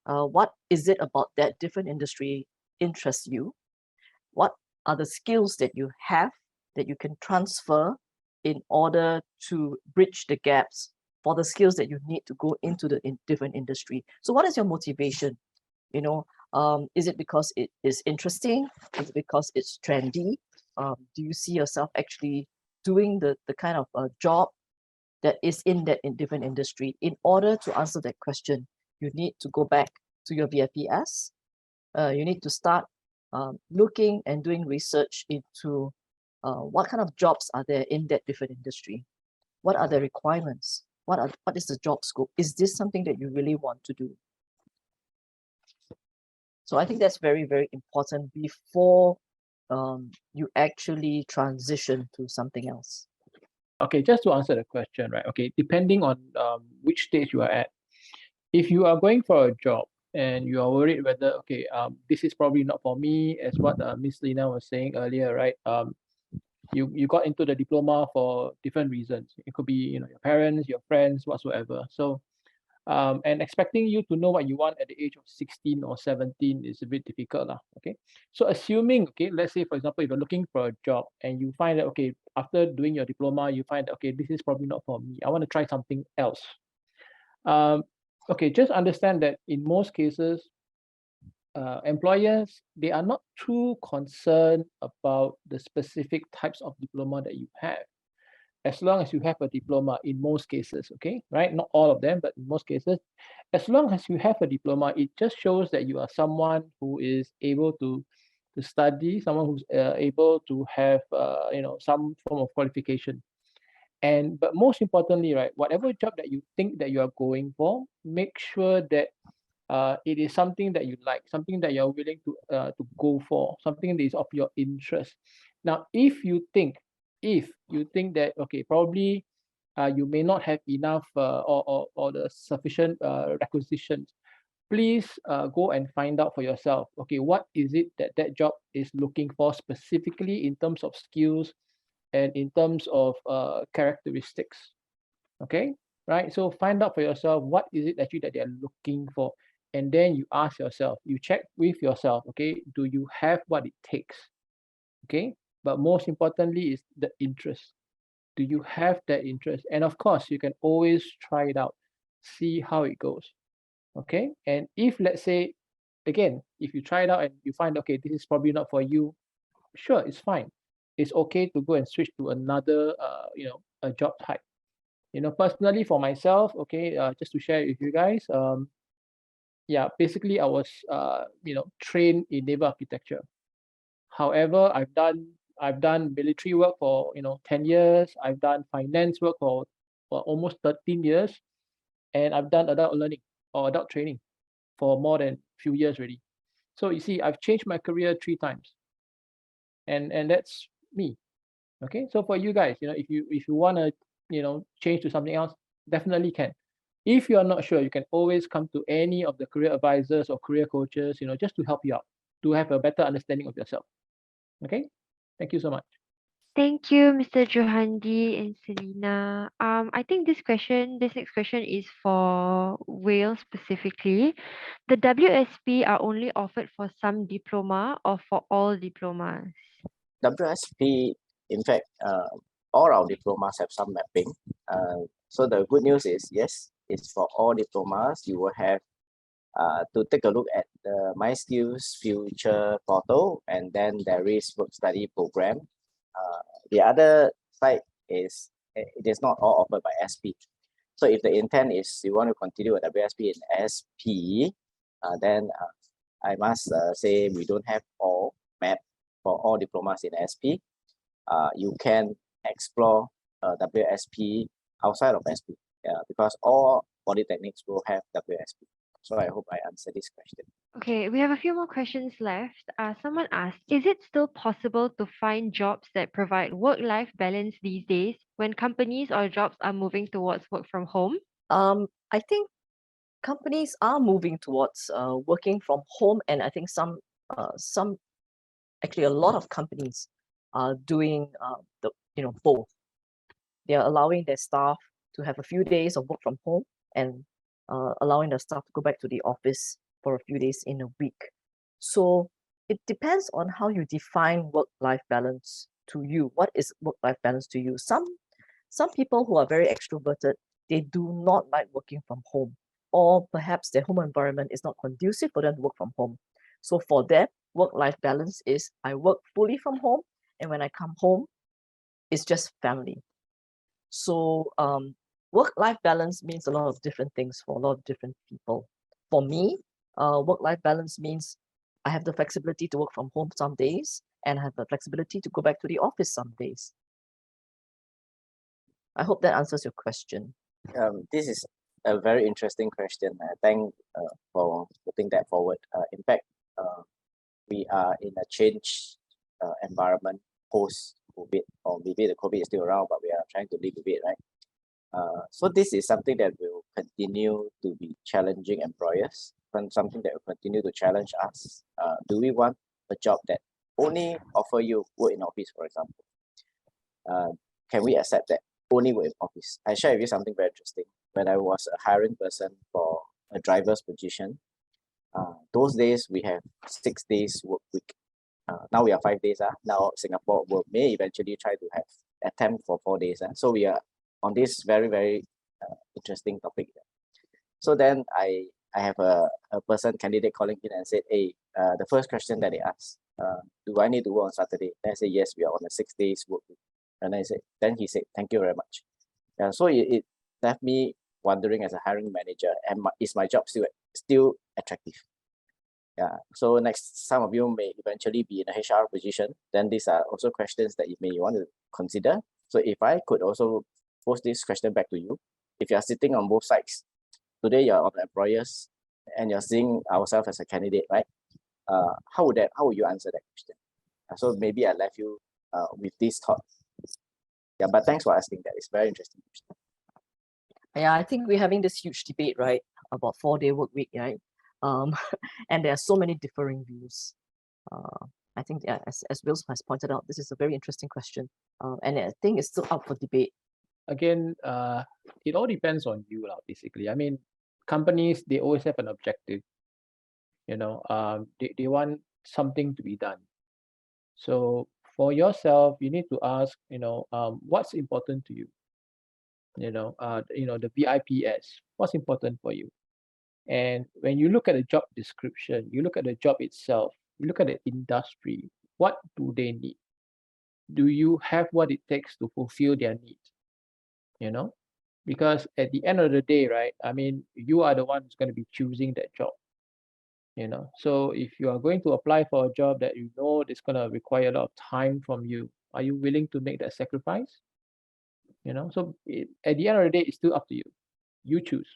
S3: What is it about that different industry interests you? What are the skills that you have that you can transfer in order to bridge the gaps for the skills that you need to go into the different industry? So what is your motivation? Is it because it is interesting? Is it because it's trendy? Do you see yourself actually doing the kind of job that is in that different industry? In order to answer that question, you need to go back to your BIPS. You need to start looking and doing research into what kind of jobs are there in that different industry. What are the requirements? What is the job scope? Is this something that you really want to do? So I think that's very, very important before you actually transition to something else.
S6: Okay, just to answer the question, right? Okay, depending on which stage you are at, if you are going for a job and you are worried whether, okay, this is probably not for me, as what Miss Lina was saying earlier, right? You got into the diploma for different reasons. It could be, your parents, your friends, whatsoever. So, and expecting you to know what you want at the age of 16 or 17 is a bit difficult, okay? So assuming, okay, let's say, for example, if you're looking for a job and you find that, okay, after doing your diploma, you find that, okay, this is probably not for me. I want to try something else. Okay, just understand that in most cases, employers, they are not too concerned about the specific types of diploma that you have. As long as you have a diploma, in most cases, okay, right? Not all of them, but in most cases, as long as you have a diploma, it just shows that you are someone who is able to study, someone who's able to have some form of qualification. But most importantly, right, whatever job that you think that you are going for, make sure that it is something that you like, something that you're willing to go for, something that is of your interest. Now, if you think that, okay, probably you may not have enough or the sufficient requisitions, please go and find out for yourself, okay, what is it that job is looking for specifically in terms of skills and in terms of characteristics, okay, right? So find out for yourself, what is it that they're looking for, and then you ask yourself, you check with yourself, okay, do you have what it takes, okay? But most importantly is the interest. Do you have that interest? And of course, you can always try it out, see how it goes, okay? And if, let's say, again, if you try it out and you find, okay, this is probably not for you, sure, it's fine. It's okay to go and switch to another, a job type. Personally for myself, okay, just to share with you guys, yeah, basically I was, trained in naval architecture. However, I've done military work for 10 years. I've done finance work for almost 13 years, and I've done adult learning or adult training for more than few years already. So you see, I've changed my career 3 times, and that's me. Okay, so for you guys, if you want to change to something else, definitely can. If you are not sure, you can always come to any of the career advisors or career coaches, just to help you out, to have a better understanding of yourself. Okay, thank you so much.
S1: Thank you, Mr. Johandi and Selina. I think this next question is for Wales specifically. The WSP are only offered for some diploma or for all diplomas?
S4: WSP, in fact, all our diplomas have some mapping. So the good news is, yes, it's for all diplomas. You will have to take a look at the My Skills Future portal, and then there is work study program. The other side is it is not all offered by SP. So if the intent is you want to continue with WSP in SP, then I must say we don't have all map for all diplomas in SP. You can explore WSP outside of SP, because all polytechnics will have WSP. So I hope I answered this question.
S1: Okay, we have a few more questions left. Someone asked, is it still possible to find jobs that provide work-life balance these days when companies or jobs are moving towards work from home?
S3: I think companies are moving towards working from home, and I think some actually a lot of companies are doing both. They are allowing their staff to have a few days of work from home and allowing their staff to go back to the office for a few days in a week. So it depends on how you define work-life balance to you. What is work-life balance to you? Some people who are very extroverted, they do not like working from home, or perhaps their home environment is not conducive for them to work from home. So for them, work-life balance is I work fully from home, and when I come home, it's just family. So work-life balance means a lot of different things for a lot of different people. For me, work-life balance means I have the flexibility to work from home some days, and I have the flexibility to go back to the office some days. I hope that answers your question.
S4: This is a very interesting question. Thank for putting that forward. In fact, we are in a change environment post COVID, or maybe the COVID is still around, but we are trying to live with it, right? So this is something that will continue to be challenging employers, and something that will continue to challenge us. Do we want a job that only offer you work in office, for example? Can we accept that only work in office? I share with you something very interesting. When I was a hiring person for a driver's position, those days we have 6 days work week. Now we are 5 days. Now Singapore may eventually try to have attempt for 4 days. So we are on this very, very interesting topic. So then I have a person candidate calling in and said, hey, the first question that they asked, do I need to work on Saturday? Then I said, yes, we are on a 6 days work week. And then he said, thank you very much. So it left me wondering as a hiring manager, is my job still attractive? Yeah. So next, some of you may eventually be in a HR position. Then these are also questions that you may want to consider. So if I could also pose this question back to you, if you are sitting on both sides, today you're on the employers and you're seeing ourselves as a candidate, right? How would you answer that question? So maybe I left you with this thought. Yeah, but thanks for asking that. It's very interesting question.
S3: Yeah, I think we're having this huge debate, right, about 4-day work week, right? And there are so many differing views. I think, yeah, as Will has pointed out, this is a very interesting question, and I think it's still up for debate.
S6: Again, it all depends on you, basically. I mean, companies, they always have an objective. They want something to be done. So for yourself, you need to ask, what's important to you? The VIPS, what's important for you? And when you look at the job description, you look at the job itself, you look at the industry, what do they need? Do you have what it takes to fulfill their needs? Because at the end of the day, right, I mean, you are the one who's going to be choosing that job. So if you are going to apply for a job that is going to require a lot of time from you, are you willing to make that sacrifice? So at the end of the day, it's still up to you. You choose.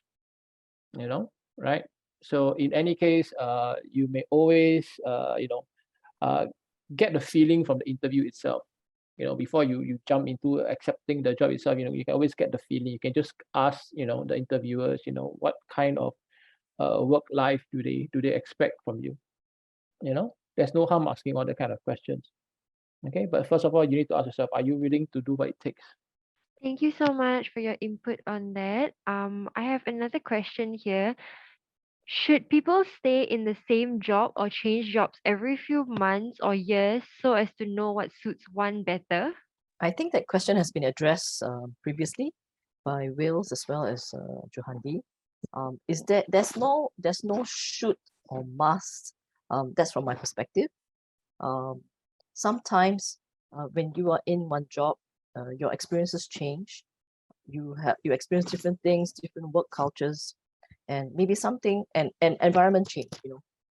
S6: Right? So in any case, you may always get the feeling from the interview itself. Before you jump into accepting the job itself, you can always get the feeling. You can just ask the interviewers, what kind of work life do they expect from you? There's no harm asking all that kind of questions. Okay, but first of all, you need to ask yourself, are you willing to do what it takes?
S1: Thank you so much for your input on that. I have another question here. Should people stay in the same job or change jobs every few months or years so as to know what suits one better?
S3: I think that question has been addressed previously by Wills as well as Johandi. Is that there's no should or must. That's from my perspective. Sometimes when you are in one job, your experiences change. You experience different things, different work cultures, and maybe something and environment change.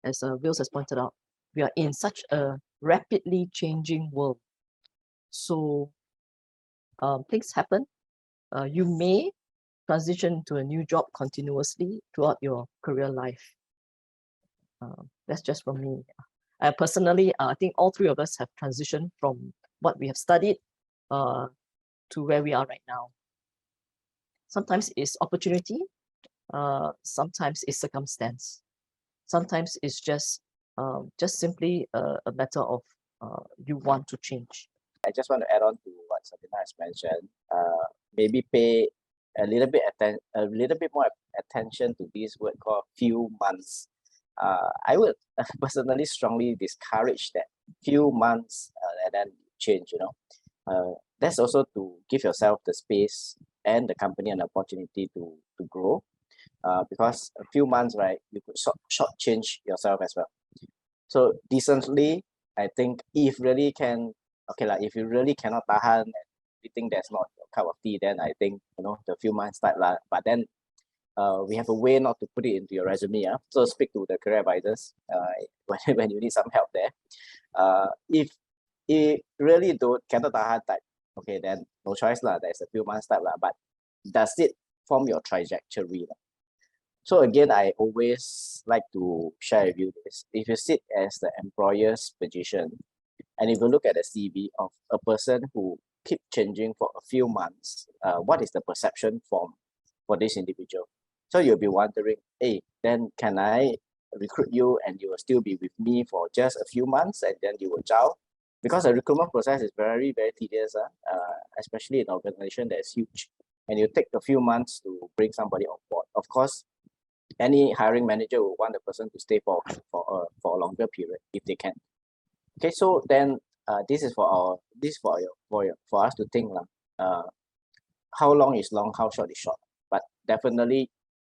S3: As Wills has pointed out, we are in such a rapidly changing world. So things happen. You may transition to a new job continuously throughout your career life. That's just from me. Personally, I think all three of us have transitioned from what we have studied to where we are right now. Sometimes it's opportunity, sometimes it's circumstance, sometimes it's just simply a matter of you want to change.
S4: I just want to add on to what Sabina has mentioned. Maybe pay a little bit more attention to this word called few months. I would personally strongly discourage that few months and then change. That's also to give yourself the space and the company an opportunity to grow. Because a few months, right, you could short change yourself as well. So decently, I think if really can, okay, like if you really cannot tahan and you think that's not your cup of tea, then I think the few months start lah. But then we have a way not to put it into your resume. So speak to the career advisors when you need some help there. If it really cannot tahan type, okay, then no choice lah. There's a few months start lah. But does it form your trajectory? So again, I always like to share with you this. If you sit as the employer's position, and if you look at the CV of a person who keep changing for a few months, what is the perception for this individual? So you'll be wondering, hey, then can I recruit you and you will still be with me for just a few months and then you will chow? Because the recruitment process is very, very tedious, especially in an organization that is huge. And you take a few months to bring somebody on board. Of course, any hiring manager will want the person to stay for a longer period if they can. Okay, so then this is for us to think how long is long, how short is short. But definitely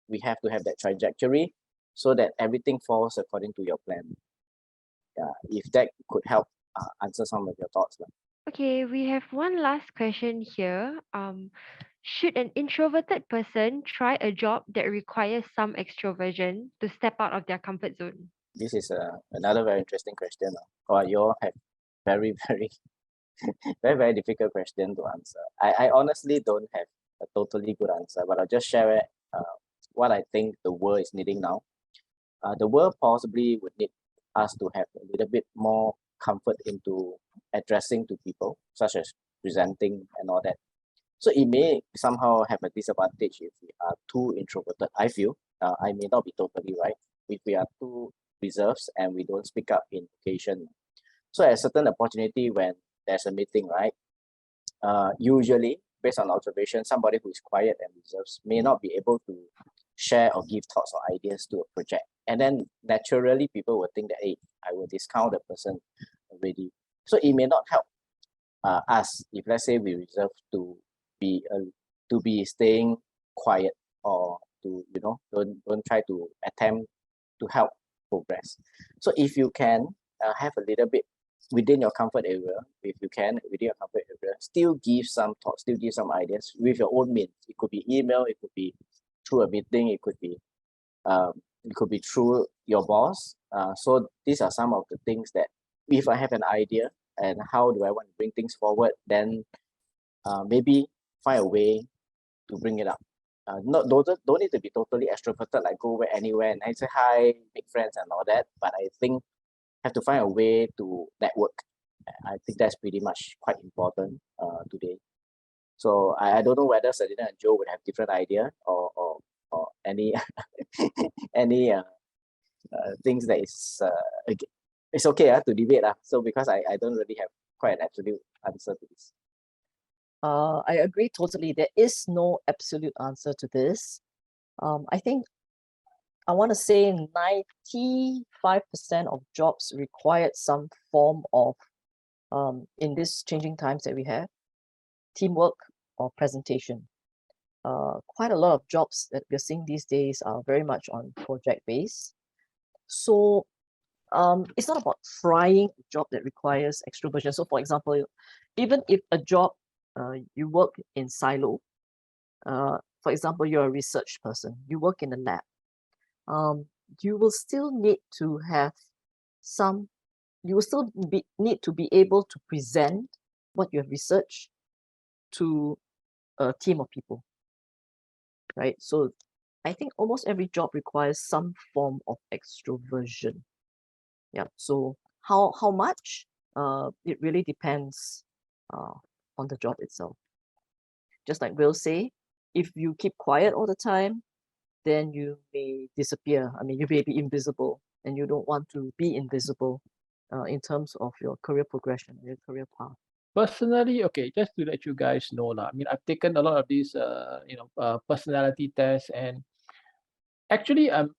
S4: we have to have that trajectory so that everything falls according to your plan. If that could help answer some of your thoughts.
S1: Okay, we have one last question here. Should an introverted person try a job that requires some extroversion to step out of their comfort zone?
S4: This is another very interesting question. You all have very, very, very, very difficult question to answer. I honestly don't have a totally good answer, but I'll just share what I think the world is needing now. The world possibly would need us to have a little bit more comfort into addressing to people, such as presenting and all that. So it may somehow have a disadvantage if we are too introverted. I feel I may not be totally right if we are too reserved and we don't speak up in occasion. So at a certain opportunity when there's a meeting, right? Usually, based on observation, somebody who is quiet and reserved may not be able to share or give thoughts or ideas to a project. And then naturally, people will think that, hey, I will discount the person already. So it may not help us if, let's say, we reserve to be staying quiet or to don't try to attempt to help progress. So if you can have a little bit within your comfort area, if you can within your comfort area, still give some thoughts, still give some ideas with your own means. It could be email, it could be through a meeting, it could be through your boss. So these are some of the things that if I have an idea and how do I want to bring things forward, then maybe find a way to bring it up. Don't need to be totally extroverted, like go anywhere and I say hi, make friends and all that. But I think have to find a way to network. I think that's pretty much quite important today. So I don't know whether Selina and Joe would have different idea or any any things that is it's okay to debate. So because I don't really have quite an absolute answer to this.
S3: I agree totally. There is no absolute answer to this. I think I want to say 95% of jobs required some form of, in these changing times that we have, teamwork, or presentation. Quite a lot of jobs that we're seeing these days are very much on project based. So it's not about trying a job that requires extroversion. So for example, even if a job you work in silo, for example, you're a research person, you work in a lab, you will still need to have need to be able to present what you have researched to a team of people, right? So I think almost every job requires some form of extroversion. Yeah. So how much? It really depends on the job itself. Just like Will say, if you keep quiet all the time, then you may disappear. I mean, you may be invisible, and you don't want to be invisible in terms of your career progression, your career path.
S6: Personally, okay, just to let you guys know lah. I mean, I've taken a lot of these, personality tests, and actually, I'm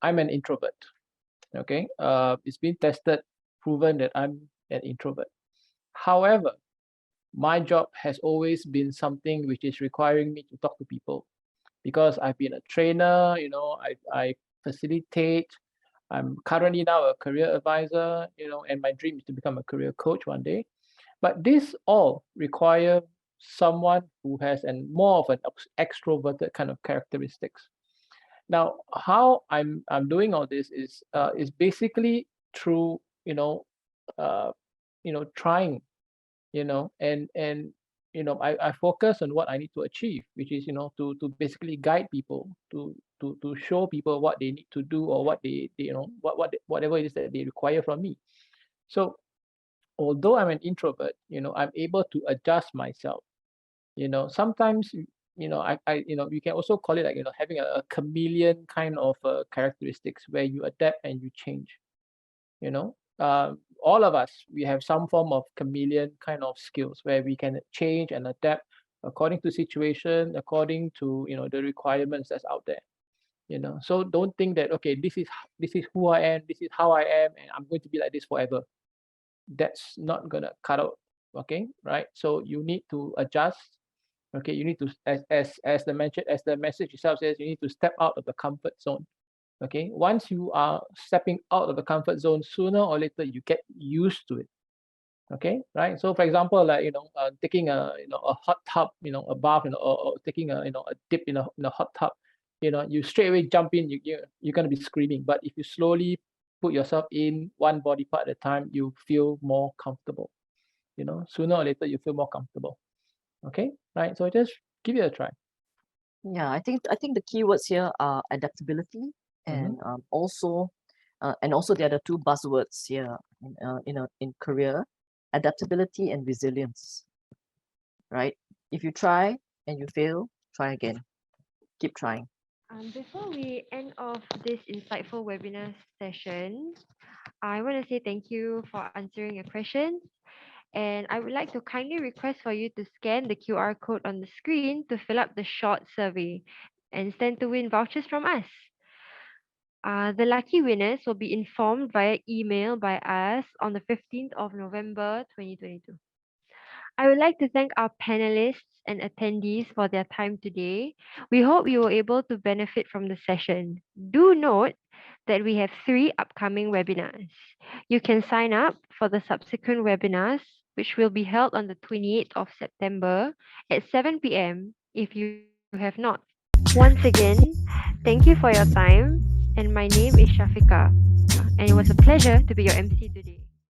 S6: an introvert. Okay, it's been tested, proven that I'm an introvert. However, my job has always been something which is requiring me to talk to people, because I've been a trainer. I facilitate. I'm currently now a career advisor. And my dream is to become a career coach one day. But this all require someone who has more of an extroverted kind of characteristics. Now, how I'm doing all this is basically through trying, and I focus on what I need to achieve, which is to basically guide people, to show people what they need to do, or what they whatever it is that they require from me. So although I'm an introvert, I'm able to adjust myself. Sometimes you can also call it like having a chameleon kind of characteristics, where you adapt and you change. All of us, we have some form of chameleon kind of skills, where we can change and adapt according to situation, according to the requirements that's out there. So don't think that, okay, this is who I am, this is how I am, and I'm going to be like this forever. That's not gonna cut out. Okay, right? So you need to adjust. Okay, you need to, as the message itself says, you need to step out of the comfort zone. Okay, once you are stepping out of the comfort zone, sooner or later you get used to it. Okay, right? So for example, like taking a hot tub, a bath, or taking a dip in a hot tub, you straight away jump in, you're gonna be screaming. But if you slowly put yourself in one body part at a time, you feel more comfortable. Sooner or later you feel more comfortable. Okay, right? So just give it a try.
S3: Yeah, I think the keywords here are adaptability and also the other two buzzwords here in career: adaptability and resilience. Right? If you try and you fail, try again. Keep trying.
S1: Before we end off this insightful webinar session, I want to say thank you for answering your questions. And I would like to kindly request for you to scan the QR code on the screen to fill up the short survey and stand to win vouchers from us. The lucky winners will be informed via email by us on the 15th of November 2022. I would like to thank our panelists and attendees for their time today. We hope you were able to benefit from the session. Do note that we have 3 upcoming webinars. You can sign up for the subsequent webinars, which will be held on the 28th of September at 7 p.m. if you have not. Once again, thank you for your time. And my name is Shafika. And it was a pleasure to be your MC today.